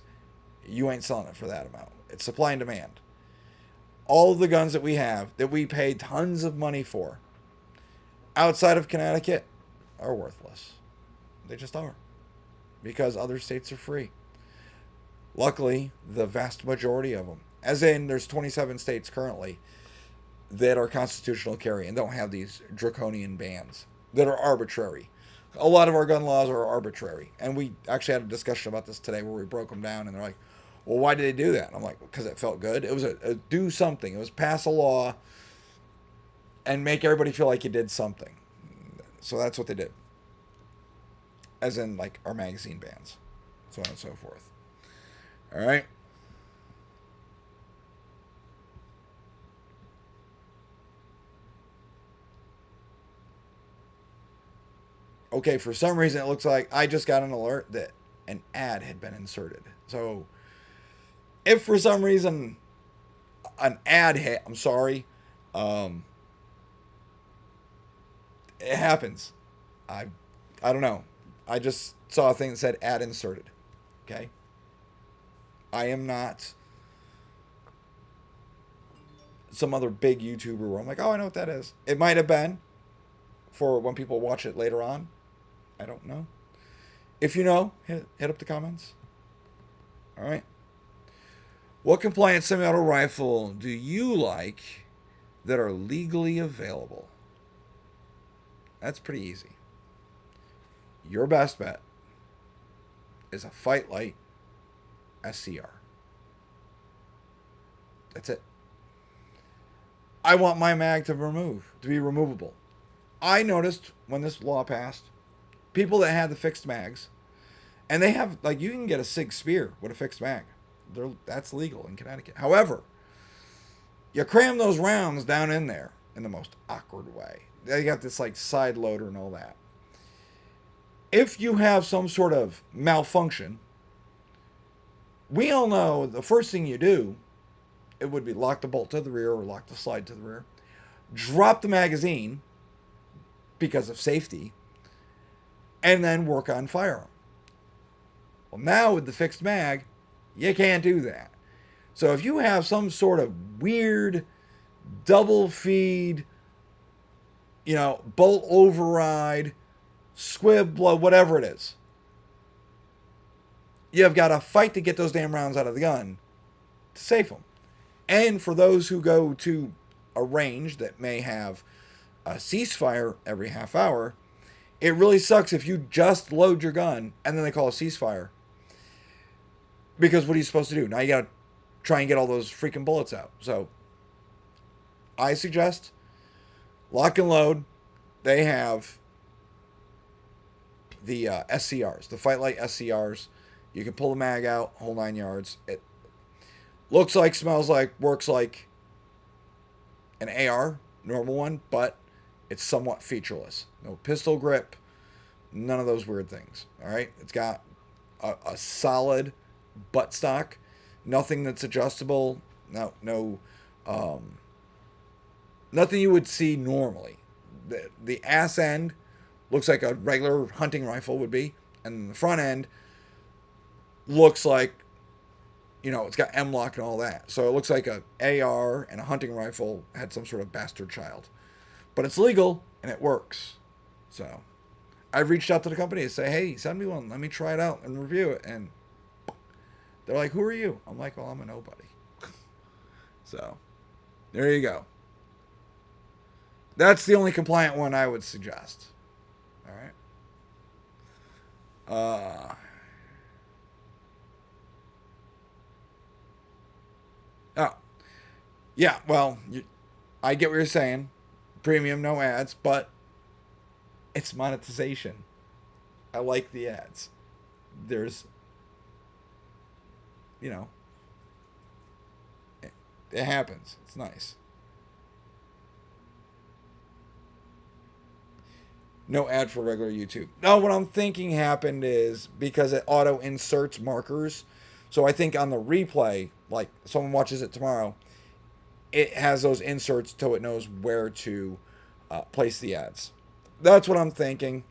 You ain't selling it for that amount. It's supply and demand. All of the guns that we have, that we paid tons of money for, outside of Connecticut, are worthless. They just are. Because other states are free. Luckily, the vast majority of them, as in there's 27 states currently that are constitutional carry and don't have these draconian bans that are arbitrary. A lot of our gun laws are arbitrary, and we actually had a discussion about this today where we broke them down, and they're like, "Well, why did they do that?" And I'm like, "Because it felt good. It was a do something. It was pass a law and make everybody feel like you did something." So that's what they did, as in like our magazine bans, so on and so forth. All right. Okay, for some reason it looks like I just got an alert that an ad had been inserted. So if for some reason an ad hit, I'm sorry. Um, it happens. I I don't know. I just saw a thing that said ad inserted. Okay. I am not some other big YouTuber where I'm like, oh, I know what that is. It might have been for when people watch it later on. I don't know. If you know, hit up the comments. All right. What compliant semi-auto rifle do you like that are legally available? That's pretty easy. Your best bet is a Fight Light SCR. That's it. I want my mag to be removable. I noticed when this law passed, people that had the fixed mags, and they have like you can get a Sig Spear with a fixed mag. That's legal in Connecticut. However, you cram those rounds down in there in the most awkward way. They got this like side loader and all that. If you have some sort of malfunction, we all know the first thing you do, it would be lock the bolt to the rear or lock the slide to the rear, drop the magazine because of safety, and then work on firearm. Well, now with the fixed mag, you can't do that. So if you have some sort of weird double feed, bolt override, squib blow, whatever it is, you've got to fight to get those damn rounds out of the gun to save them. And for those who go to a range that may have a ceasefire every half hour, it really sucks if you just load your gun and then they call a ceasefire. Because what are you supposed to do? Now you got to try and get all those freaking bullets out. So I suggest lock and load. They have the SCRs, the Fight Light SCRs. You can pull the mag out, whole 9 yards. It looks like, smells like, works like an AR, normal one, but it's somewhat featureless. No pistol grip, none of those weird things. All right, it's got a solid buttstock, nothing that's adjustable. No, nothing you would see normally. The ass end looks like a regular hunting rifle would be, and the front end looks like, it's got M-lock and all that. So it looks like a AR and a hunting rifle had some sort of bastard child. But it's legal and it works. So I've reached out to the company to say, hey, send me one. Let me try it out and review it. And they're like, who are you? I'm like, well, I'm a nobody. So there you go. That's the only compliant one I would suggest. All right. Oh, yeah. Well, I get what you're saying. Premium, no ads, but it's monetization. I like the ads. There's, it happens. It's nice. No ad for regular YouTube. No, what I'm thinking happened is because it auto inserts markers. So I think on the replay, like someone watches it tomorrow, it has those inserts so it knows where to place the ads. That's what I'm thinking.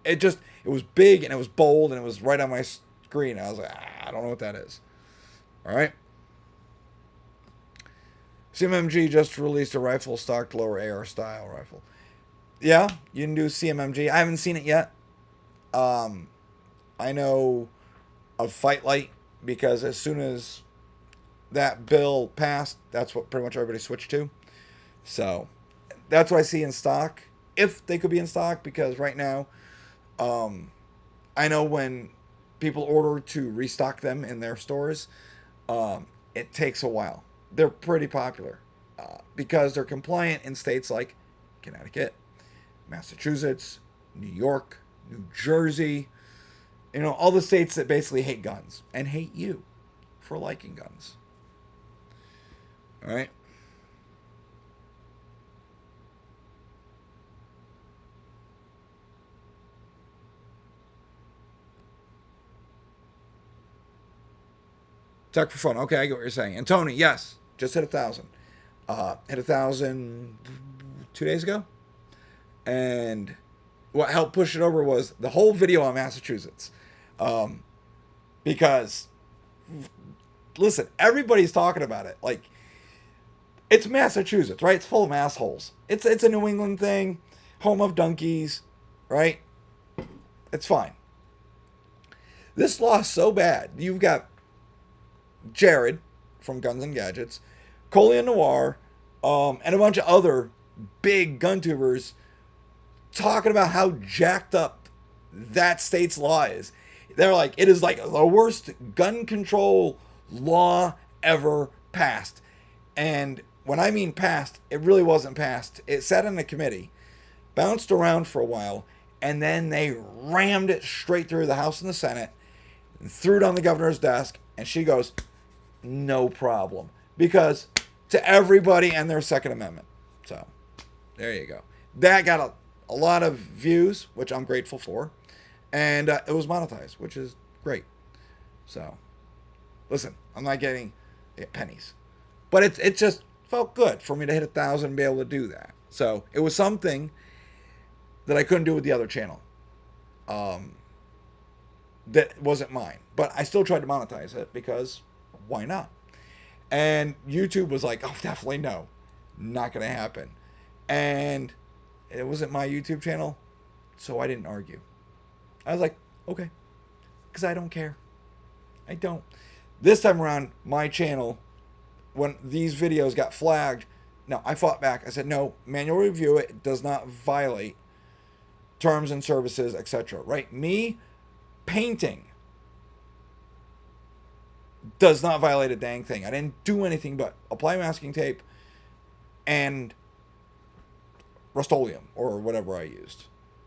It was big and it was bold and it was right on my screen. I was like, I don't know what that is. All right. CMMG just released a rifle stocked lower AR style rifle. Yeah, you can do CMMG. I haven't seen it yet. I know of Fight Light because as soon as that bill passed, that's what pretty much everybody switched to. So that's what I see in stock, if they could be in stock, because right now, I know when people order to restock them in their stores, it takes a while. They're pretty popular because they're compliant in states like Connecticut, Massachusetts, New York, New Jersey, all the states that basically hate guns and hate you for liking guns. All right. Tech for fun. Okay, I get what you're saying. And Tony, yes, just hit 1,000. Hit 1,000 2 days ago. And what helped push it over was the whole video on Massachusetts. Because, listen, everybody's talking about it. Like, it's Massachusetts, right? It's full of assholes. It's a New England thing, home of donkeys, right? It's fine. This law is so bad. You've got Jared from Guns and Gadgets, Coley Noir, and a bunch of other big gun tubers talking about how jacked up that state's law is. They're like, it is like the worst gun control law ever passed. And when I mean passed, it really wasn't passed. It sat in a committee, bounced around for a while, and then they rammed it straight through the House and the Senate, and threw it on the governor's desk, and she goes, no problem. Because to everybody and their Second Amendment. So, there you go. That got a lot of views, which I'm grateful for. And it was monetized, which is great. So, listen, I'm not getting pennies. But it just felt good for me to hit 1,000 and be able to do that. So, it was something that I couldn't do with the other channel. That wasn't mine. But I still tried to monetize it because why not? And YouTube was like, oh, definitely no. Not going to happen. And it wasn't my YouTube channel, so I didn't argue. I was like, okay. Because I don't care. I don't. This time around, my channel, when these videos got flagged, no, I fought back. I said, no, manual review it does not violate terms and services, etc. Right? Me painting does not violate a dang thing. I didn't do anything but apply masking tape and Rust-Oleum or whatever I used.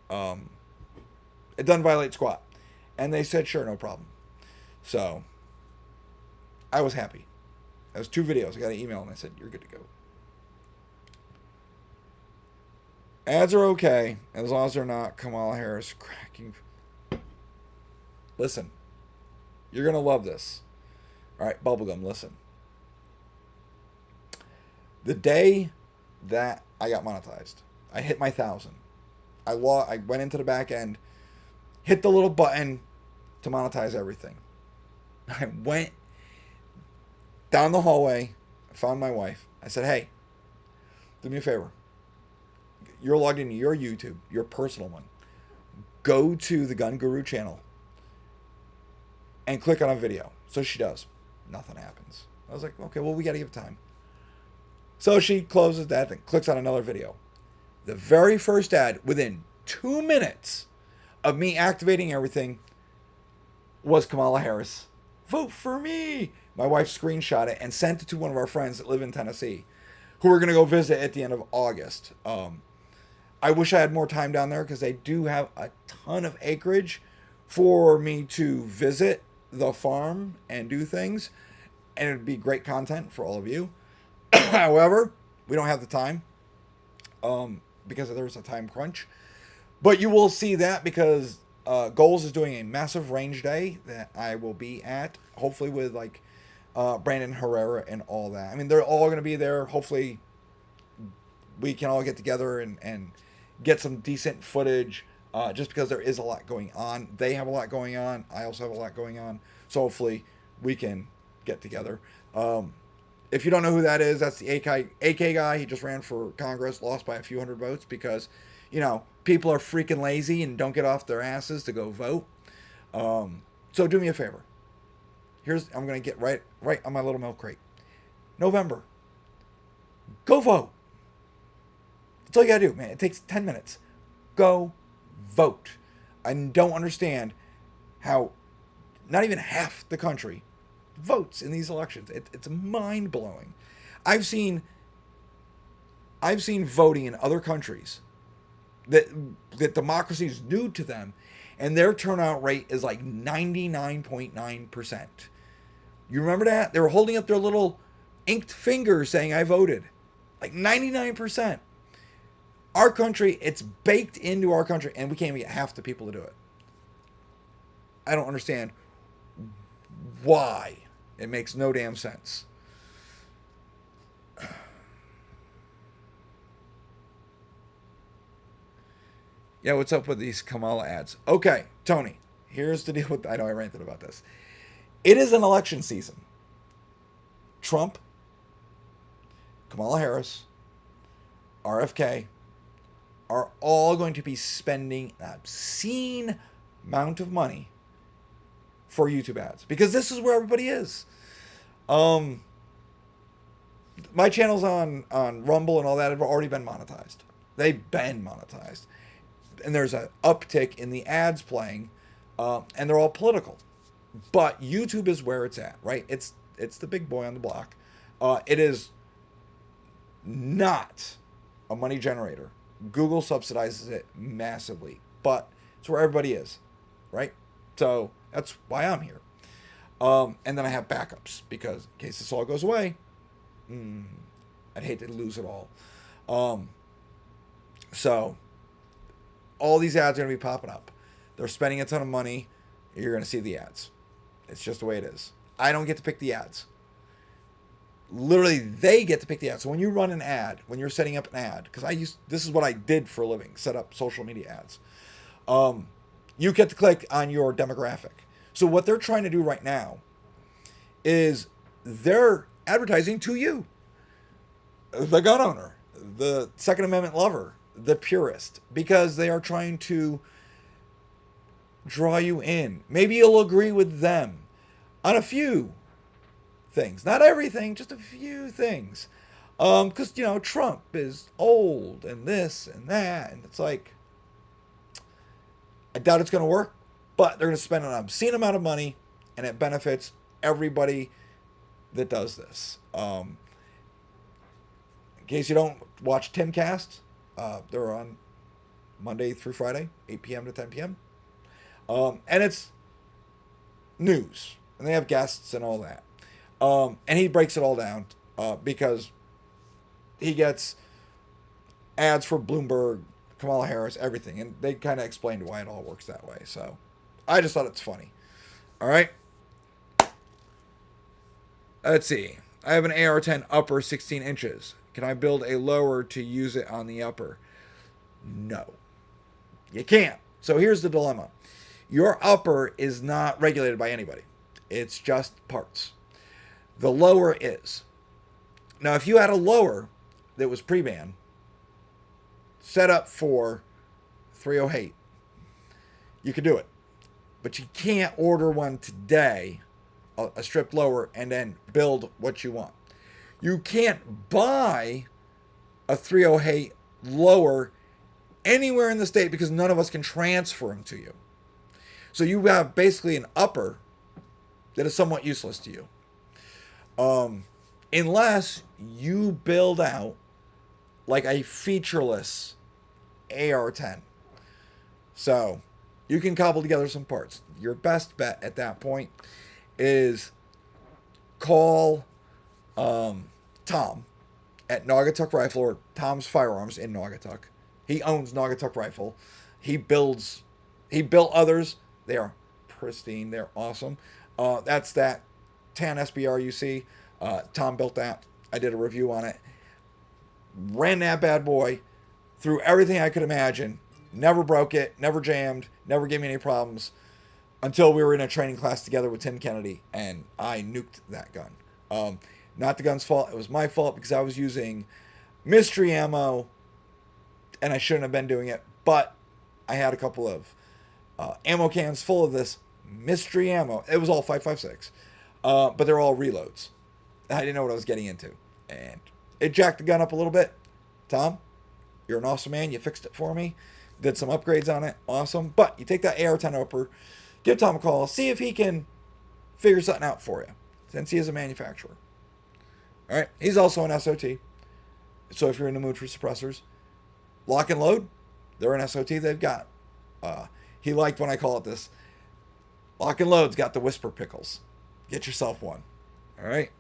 It doesn't violate squat. And they said, sure, no problem. So, I was happy. That was 2 videos. I got an email and I said, you're good to go. Ads are okay as long as they're not Kamala Harris cracking. Listen, you're going to love this. All right, bubblegum, listen. The day that I got monetized, I hit my 1,000. I went into the back end, hit the little button to monetize everything. I went down the hallway, found my wife. I said, hey, do me a favor. You're logged into your YouTube, your personal one. Go to the Gun Guru channel and click on a video. So she does. Nothing happens. I was like, okay, well, we got to give time. So she closes that and clicks on another video. The very first ad, within 2 minutes of me activating everything, was Kamala Harris. Vote for me. My wife screenshot it and sent it to one of our friends that live in Tennessee, who we're going to go visit at the end of August. I wish I had more time down there because they do have a ton of acreage for me to visit the farm and do things. And it would be great content for all of you. However, we don't have the time because there's a time crunch. But you will see that because Goals is doing a massive range day that I will be at, hopefully with like Brandon Herrera and all that. I mean, they're all going to be there. Hopefully we can all get together and get some decent footage just because there is a lot going on. They have a lot going on. I also have a lot going on. So hopefully we can get together. If you don't know who that is, that's the AK guy. He just ran for Congress, lost by a few hundred votes because, you know, people are freaking lazy and don't get off their asses to go vote. So do me a favor. I'm going to get right on my little milk crate. November. Go vote. That's all you got to do, man. It takes 10 minutes. Go vote. I don't understand how not even half the country votes in these elections. It's mind blowing. I've seen voting in other countries that democracy is new to them, and their turnout rate is like 99.9%. You remember that? They were holding up their little inked fingers saying, I voted. Like 99%. Our country, it's baked into our country, and we can't even get half the people to do it. I don't understand why. It makes no damn sense. Yeah, what's up with these Kamala ads? Okay, Tony, here's the deal with, I know I ranted about this. It is an election season. Trump, Kamala Harris, RFK are all going to be spending an obscene amount of money for YouTube ads because this is where everybody is. My channels on Rumble and all that have already been monetized. They've been monetized. And there's an uptick in the ads playing, and they're all political. But YouTube is where it's at, right? It's the big boy on the block. It is not a money generator. Google subsidizes it massively, but it's where everybody is, right? So that's why I'm here. And then I have backups because in case this all goes away, I'd hate to lose it all. So all these ads are going to be popping up. They're spending a ton of money. You're going to see the ads. It's just the way it is. I don't get to pick the ads. Literally, they get to pick the ads. So when you run an ad, when you're setting up an ad, because this is what I did for a living, set up social media ads. You get to click on your demographic. So what they're trying to do right now is they're advertising to you, the gun owner, the Second Amendment lover, the purist, because they are trying to draw you in. Maybe you'll agree with them on a few things, not everything, just a few things. Because Trump is old and this and that, and it's like, I doubt it's going to work, but they're going to spend an obscene amount of money, and it benefits everybody that does this. In case you don't watch Timcast, they're on Monday through Friday, 8 p.m. to 10 p.m. And it's news, and they have guests and all that. And he breaks it all down because he gets ads for Bloomberg, Kamala Harris, everything, and they kind of explained why it all works that way. So I just thought it's funny. All right. Let's see. I have an AR-10 upper 16 inches. Can I build a lower to use it on the upper? No. You can't. So here's the dilemma. Your upper is not regulated by anybody. It's just parts. The lower is. Now, if you had a lower that was pre-ban, set up for 308, you could do it. But you can't order one today, a stripped lower, and then build what you want. You can't buy a 308 lower anywhere in the state because none of us can transfer them to you. So you have basically an upper that is somewhat useless to you. Unless you build out like a featureless AR-10. So you can cobble together some parts. Your best bet at that point is call Tom at Naugatuck Rifle, or Tom's Firearms in Naugatuck. He owns Naugatuck Rifle. He built others. They are pristine. They're awesome. That's that tan SBR you see. Tom built that. I did a review on it. Ran that bad boy through everything I could imagine. Never broke it. Never jammed. Never gave me any problems until we were in a training class together with Tim Kennedy, and I nuked that gun. Not the gun's fault. It was my fault because I was using mystery ammo, and I shouldn't have been doing it. But I had a couple of ammo cans full of this mystery ammo. It was all 5.56. but they're all reloads. I didn't know what I was getting into, and it jacked the gun up a little bit. Tom, you're an awesome man. You fixed it for me. Did some upgrades on it. Awesome. But you take that AR-10 Upper, give Tom a call, see if he can figure something out for you, since he is a manufacturer. All right. He's also an SOT. So if you're in the mood for suppressors, Lock and Load, they're an SOT. They've got, he liked when I call it this, Lock and Load's got the whisper pickles. Get yourself one. All right.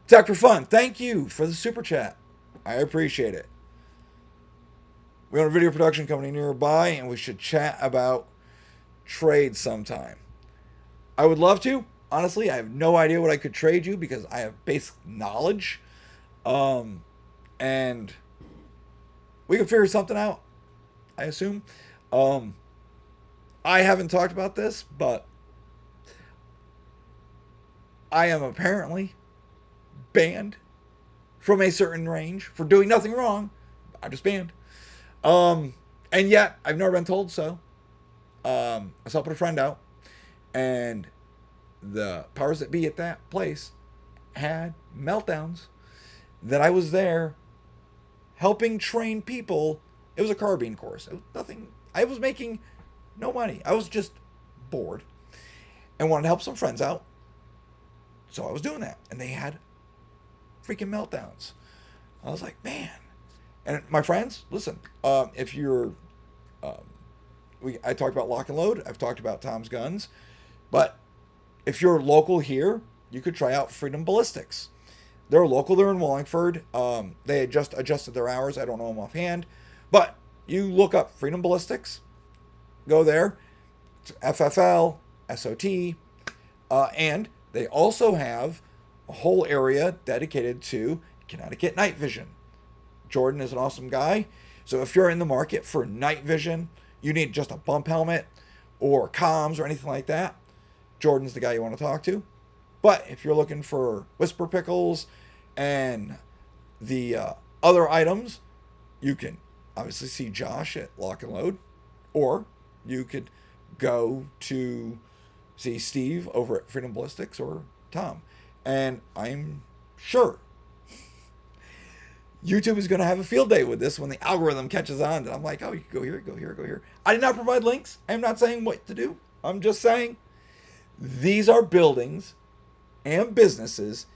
Tech for Fun, thank you for the super chat. I appreciate it. We own a video production company nearby, and we should chat about trade sometime. I would love to. Honestly, I have no idea what I could trade you because I have basic knowledge. And we can figure something out, I assume. I haven't talked about this, but I am apparently banned from a certain range for doing nothing wrong. I'm just banned. And yet, I've never been told so. I was helping a friend out, and the powers that be at that place had meltdowns that I was there helping train people. It was a carbine course. It was nothing. I was making no money. I was just bored and wanted to help some friends out. So I was doing that, and they had freaking meltdowns. I was like, man. And my friends, listen, if you're, I talked about Lock and Load. I've talked about Tom's Guns. But if you're local here, you could try out Freedom Ballistics. They're local. They're in Wallingford. They had just adjusted their hours. I don't know them offhand. But you look up Freedom Ballistics. Go there. It's FFL, SOT. And they also have a whole area dedicated to Connecticut night vision. Jordan is an awesome guy. So if you're in the market for night vision, you need just a bump helmet or comms or anything like that, Jordan's the guy you want to talk to. But if you're looking for whisper pickles and the other items, you can obviously see Josh at Lock and Load, or you could go to see Steve over at Freedom Ballistics or Tom. And I'm sure YouTube is going to have a field day with this when the algorithm catches on. And I'm like, oh, you can go here, go here, go here. I did not provide links. I'm not saying what to do. I'm just saying these are buildings and businesses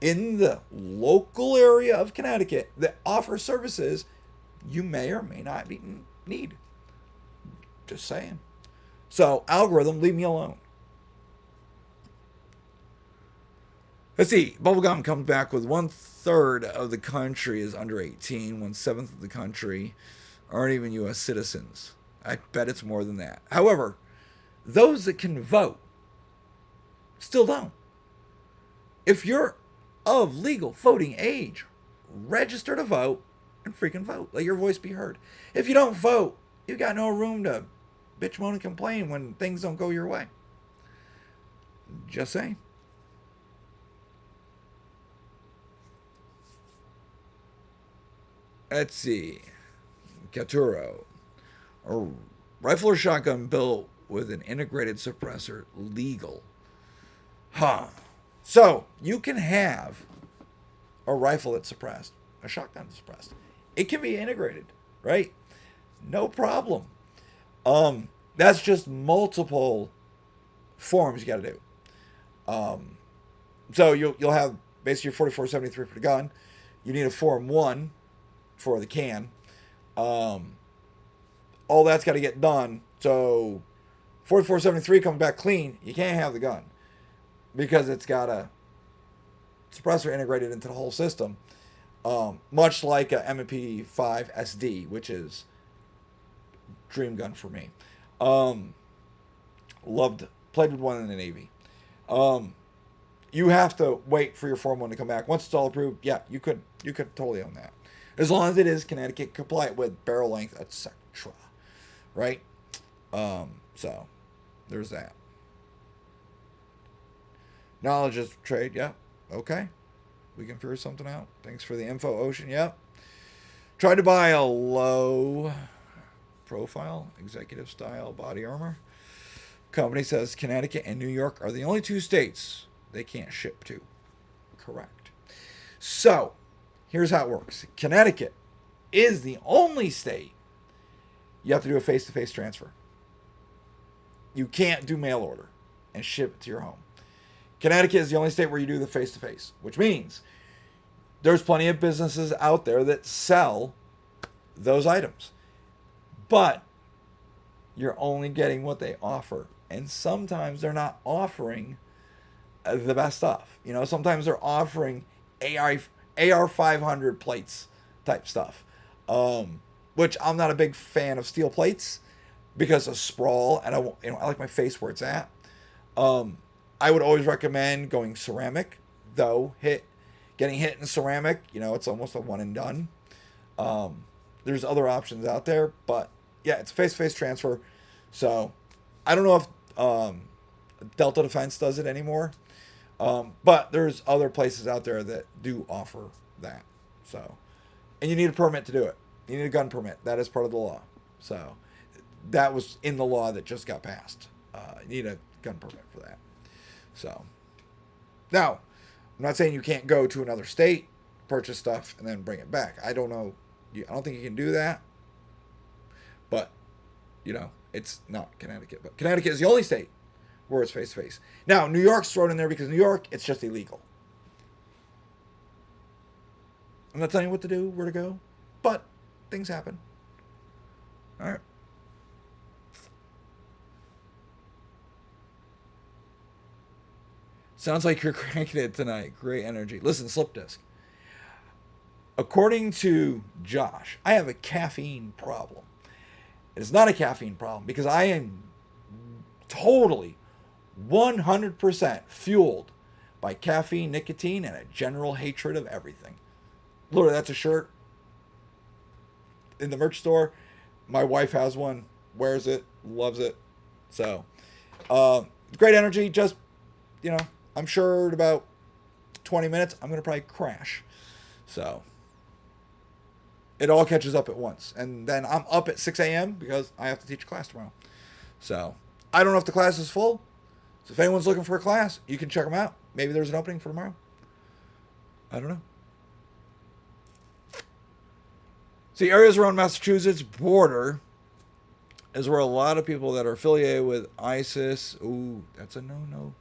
in the local area of Connecticut that offer services you may or may not need. Just saying. So, algorithm, leave me alone. Let's see. Bubblegum comes back with 1/3 of the country is under 18. 1/7 of the country aren't even U.S. citizens. I bet it's more than that. However, those that can vote still don't. If you're of legal voting age, register to vote and freaking vote. Let your voice be heard. If you don't vote, you got no room to bitch, moan, and complain when things don't go your way. Just saying. Let's see. Caturo. A rifle or shotgun built with an integrated suppressor legal. So, you can have a rifle that's suppressed, a shotgun that's suppressed. It can be integrated, right? No problem. That's just multiple forms you got to do. So you'll have basically your 4473 for the gun. You need a Form 1 for the can. All that's got to get done. So 4473 comes back clean. You can't have the gun because it's got a suppressor integrated into the whole system. Much like a M&P 5 SD, which is dream gun for me. Played with one in the Navy. You have to wait for your Form 1 to come back. Once it's all approved, yeah, you could totally own that. As long as it is Connecticut compliant with barrel length, etc. Right? So, there's that. Knowledge is trade, yeah. Okay. We can figure something out. Thanks for the info, Ocean, yep. Tried to buy a low profile, executive style body armor. Company says Connecticut and New York are the only two states they can't ship to. Correct. So, here's how it works. Connecticut is the only state you have to do a face-to-face transfer. You can't do mail order and ship it to your home. Connecticut is the only state where you do the face-to-face, which means there's plenty of businesses out there that sell those items. But you're only getting what they offer. And sometimes they're not offering the best stuff. You know, sometimes they're offering AR 500 plates type stuff. Which I'm not a big fan of steel plates because of sprawl, and I like my face where it's at. I would always recommend going ceramic, though. Getting hit in ceramic, you know, it's almost a one and done. There's other options out there, but yeah, it's face-to-face transfer. So I don't know if Delta Defense does it anymore, but there's other places out there that do offer that. So, and you need a permit to do it. You need a gun permit. That is part of the law. So that was in the law that just got passed. You need a gun permit for that. So now, I'm not saying you can't go to another state, purchase stuff, and then bring it back. I don't know. I don't think you can do that. But, you know, it's not Connecticut. But Connecticut is the only state where it's face-to-face. Now, New York's thrown in there because New York, it's just illegal. I'm not telling you what to do, where to go, but things happen. All right. Sounds like you're cranking it tonight. Great energy. Listen, slip disc. According to Josh, I have a caffeine problem. It's not a caffeine problem because I am totally 100% fueled by caffeine, nicotine, and a general hatred of everything. Literally, that's a shirt in the merch store. My wife has one, wears it, loves it. So, great energy. Just, you know, I'm sure in about 20 minutes, I'm going to probably crash. So, it all catches up at once. And then I'm up at 6 a.m. because I have to teach a class tomorrow. So, I don't know if the class is full. So, if anyone's looking for a class, you can check them out. Maybe there's an opening for tomorrow. I don't know. See, areas around Massachusetts border is where a lot of people that are affiliated with ISIS, ooh, that's a no-no,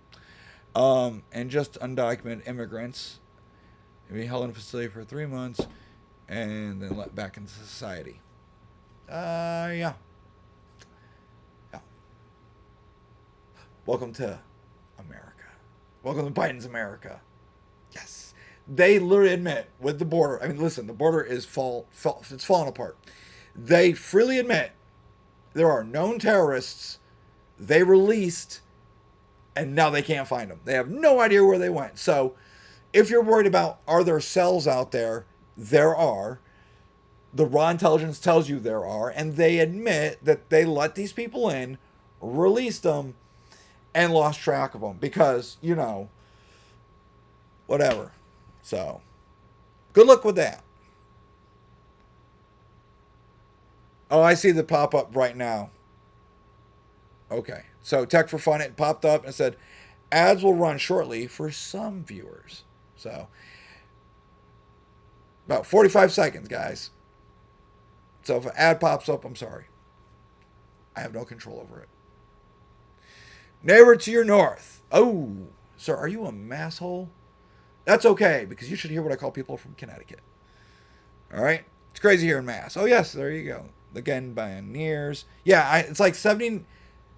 and just undocumented immigrants can be held in a facility for 3 months and then let back into society. Yeah. Welcome to America. Welcome to Biden's America. Yes. They literally admit with the border. I mean, listen, the border is it's falling apart. They freely admit there are known terrorists they released, and now they can't find them. They have no idea where they went. So, if you're worried about are there cells out there, there are. The raw intelligence tells you there are, and they admit that they let these people in, released them, and lost track of them because, you know, whatever. So, good luck with that. Oh, I see the pop-up right now. Okay. So, Tech for Fun, it popped up and said, ads will run shortly for some viewers. So, about 45 seconds, guys. So, if an ad pops up, I'm sorry. I have no control over it. Neighbor to your north. Oh, sir, are you a masshole? That's okay, because you should hear what I call people from Connecticut. All right? It's crazy here in Mass. Oh, yes, there you go. Again, Pioneers. Yeah, it's like 70.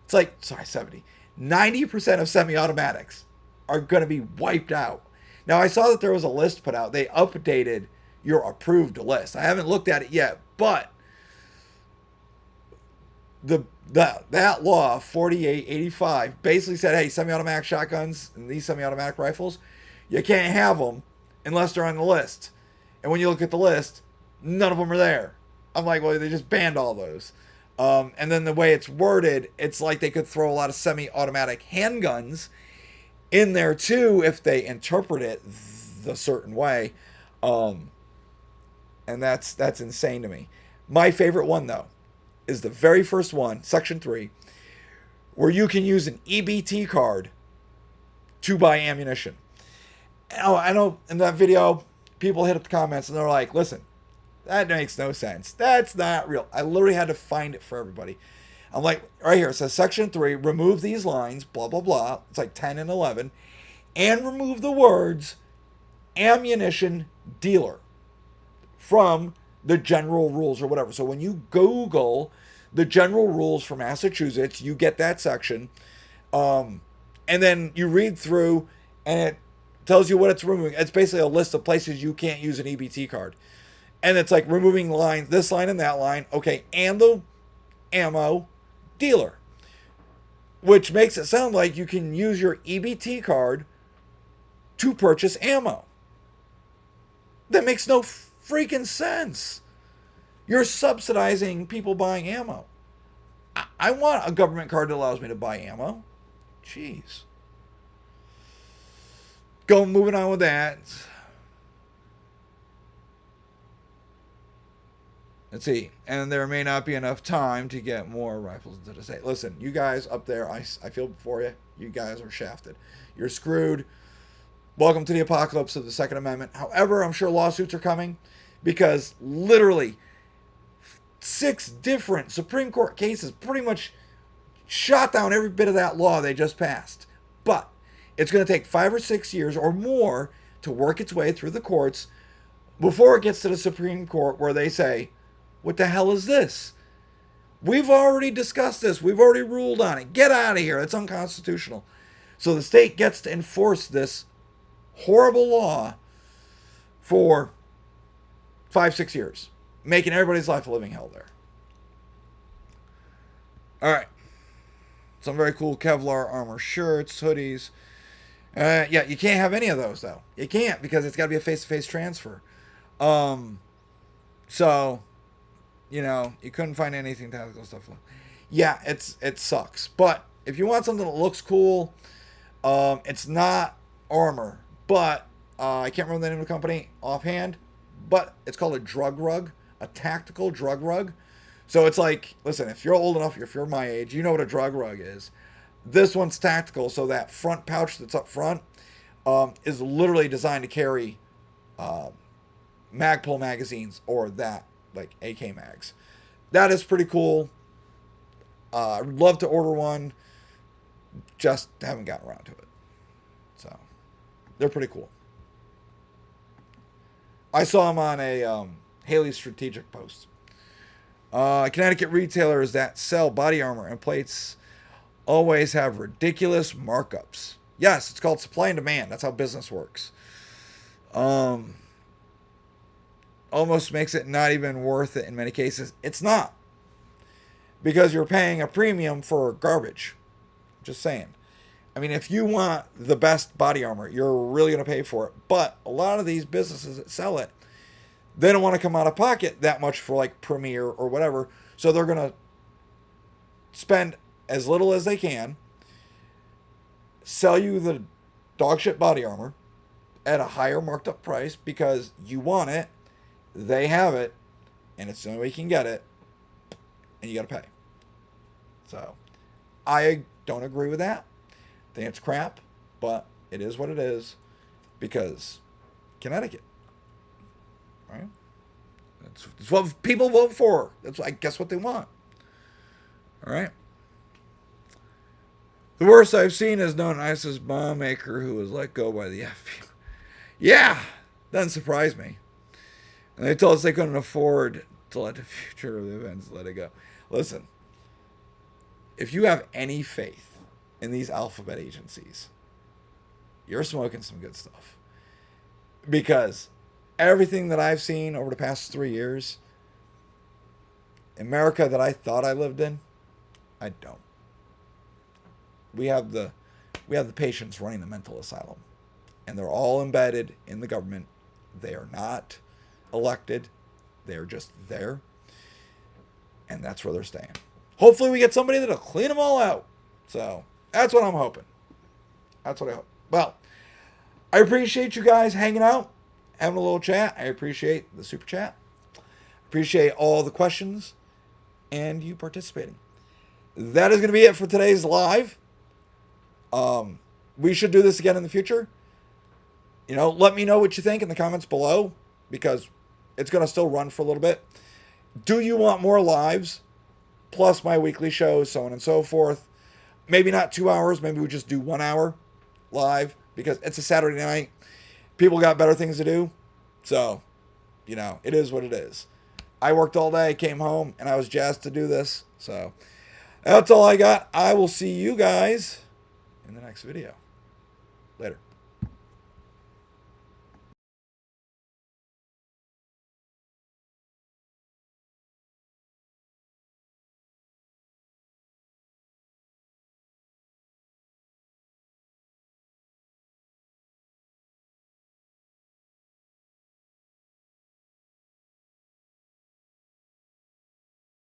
90% of semi-automatics are going to be wiped out. Now, I saw that there was a list put out. They updated your approved list. I haven't looked at it yet, but that law 4885 basically said, hey, semi-automatic shotguns and these semi-automatic rifles, you can't have them unless they're on the list. And when you look at the list, none of them are there. I'm like, well, they just banned all those. And then the way it's worded, it's like they could throw a lot of semi-automatic handguns in there too if they interpret it the certain way. And that's insane to me. My favorite one, though, is the very first one, Section 3, where you can use an EBT card to buy ammunition. Oh, I know in that video, people hit up the comments and they're like, listen, that makes no sense. That's not real. I literally had to find it for everybody. I'm like, right here, it says section 3, remove these lines, blah, blah, blah. It's like 10 and 11. And remove the words ammunition dealer from the general rules or whatever. So when you Google the general rules for Massachusetts, you get that section. And then you read through and it tells you what it's removing. It's basically a list of places you can't use an EBT card. And it's like removing lines, this line and that line. Okay, and the ammo dealer. Which makes it sound like you can use your EBT card to purchase ammo. That makes no freaking sense. You're subsidizing people buying ammo. I want a government card that allows me to buy ammo. Jeez. Moving on with that. Let's see. And there may not be enough time to get more rifles into the state. Listen, you guys up there, I feel for you. You guys are shafted. You're screwed. Welcome to the apocalypse of the Second Amendment. However, I'm sure lawsuits are coming because literally 6 different Supreme Court cases pretty much shot down every bit of that law they just passed. But it's going to take 5 or 6 years or more to work its way through the courts before it gets to the Supreme Court where they say, what the hell is this? We've already discussed this. We've already ruled on it. Get out of here. It's unconstitutional. So the state gets to enforce this horrible law for 5, 6 years, making everybody's life a living hell there. All right. Some very cool Kevlar armor shirts, hoodies. Yeah, you can't have any of those, though. You can't because it's got to be a face-to-face transfer. So, you know, you couldn't find anything tactical stuff. Yeah, it sucks. But if you want something that looks cool, it's not armor. But I can't remember the name of the company offhand. But it's called a drug rug, a tactical drug rug. So it's like, listen, if you're old enough, if you're my age, you know what a drug rug is. This one's tactical, so that front pouch that's up front is literally designed to carry Magpul magazines or that, like AK mags. That is pretty cool. I would love to order one. Just haven't gotten around to it. So, they're pretty cool. I saw them on a Haley's Strategic post. Connecticut retailers that sell body armor and plates always have ridiculous markups. Yes, it's called supply and demand. That's how business works. Almost makes it not even worth it in many cases. It's not. Because you're paying a premium for garbage. Just saying. I mean, if you want the best body armor, you're really going to pay for it. But a lot of these businesses that sell it, they don't want to come out of pocket that much for like Premier or whatever. So they're going to spend as little as they can, sell you the dog shit body armor at a higher marked up price because you want it, they have it, and it's the only way you can get it, and you got to pay. So I don't agree with that. I think it's crap, but it is what it is because Connecticut. Right? That's what people vote for. That's, I guess, what they want. All right. The worst I've seen is known ISIS bomb maker who was let go by the FBI. Yeah, doesn't surprise me. And they told us they couldn't afford to let the future of the events let it go. Listen, if you have any faith in these alphabet agencies, you're smoking some good stuff. Because everything that I've seen over the past 3 years, America that I thought I lived in, I don't. We have the patients running the mental asylum, and they're all embedded in the government. They are not elected. They are just there, and that's where they're staying. Hopefully we get somebody that'll clean them all out. So that's what I'm hoping. That's what I hope. Well, I appreciate you guys hanging out, having a little chat. I appreciate the super chat. Appreciate all the questions and you participating. That is going to be it for today's live. we should do this again in the future. You know, let me know what you think in the comments below, because it's going to still run for a little bit. Do you want more lives, plus my weekly shows, so on and so forth? Maybe not 2 hours. Maybe we just do 1 hour live, because it's a Saturday night. People got better things to do. So, you know, it is what it is. I worked all day, came home, and I was jazzed to do this. So, that's all I got. I will see you guys in the next video. Later.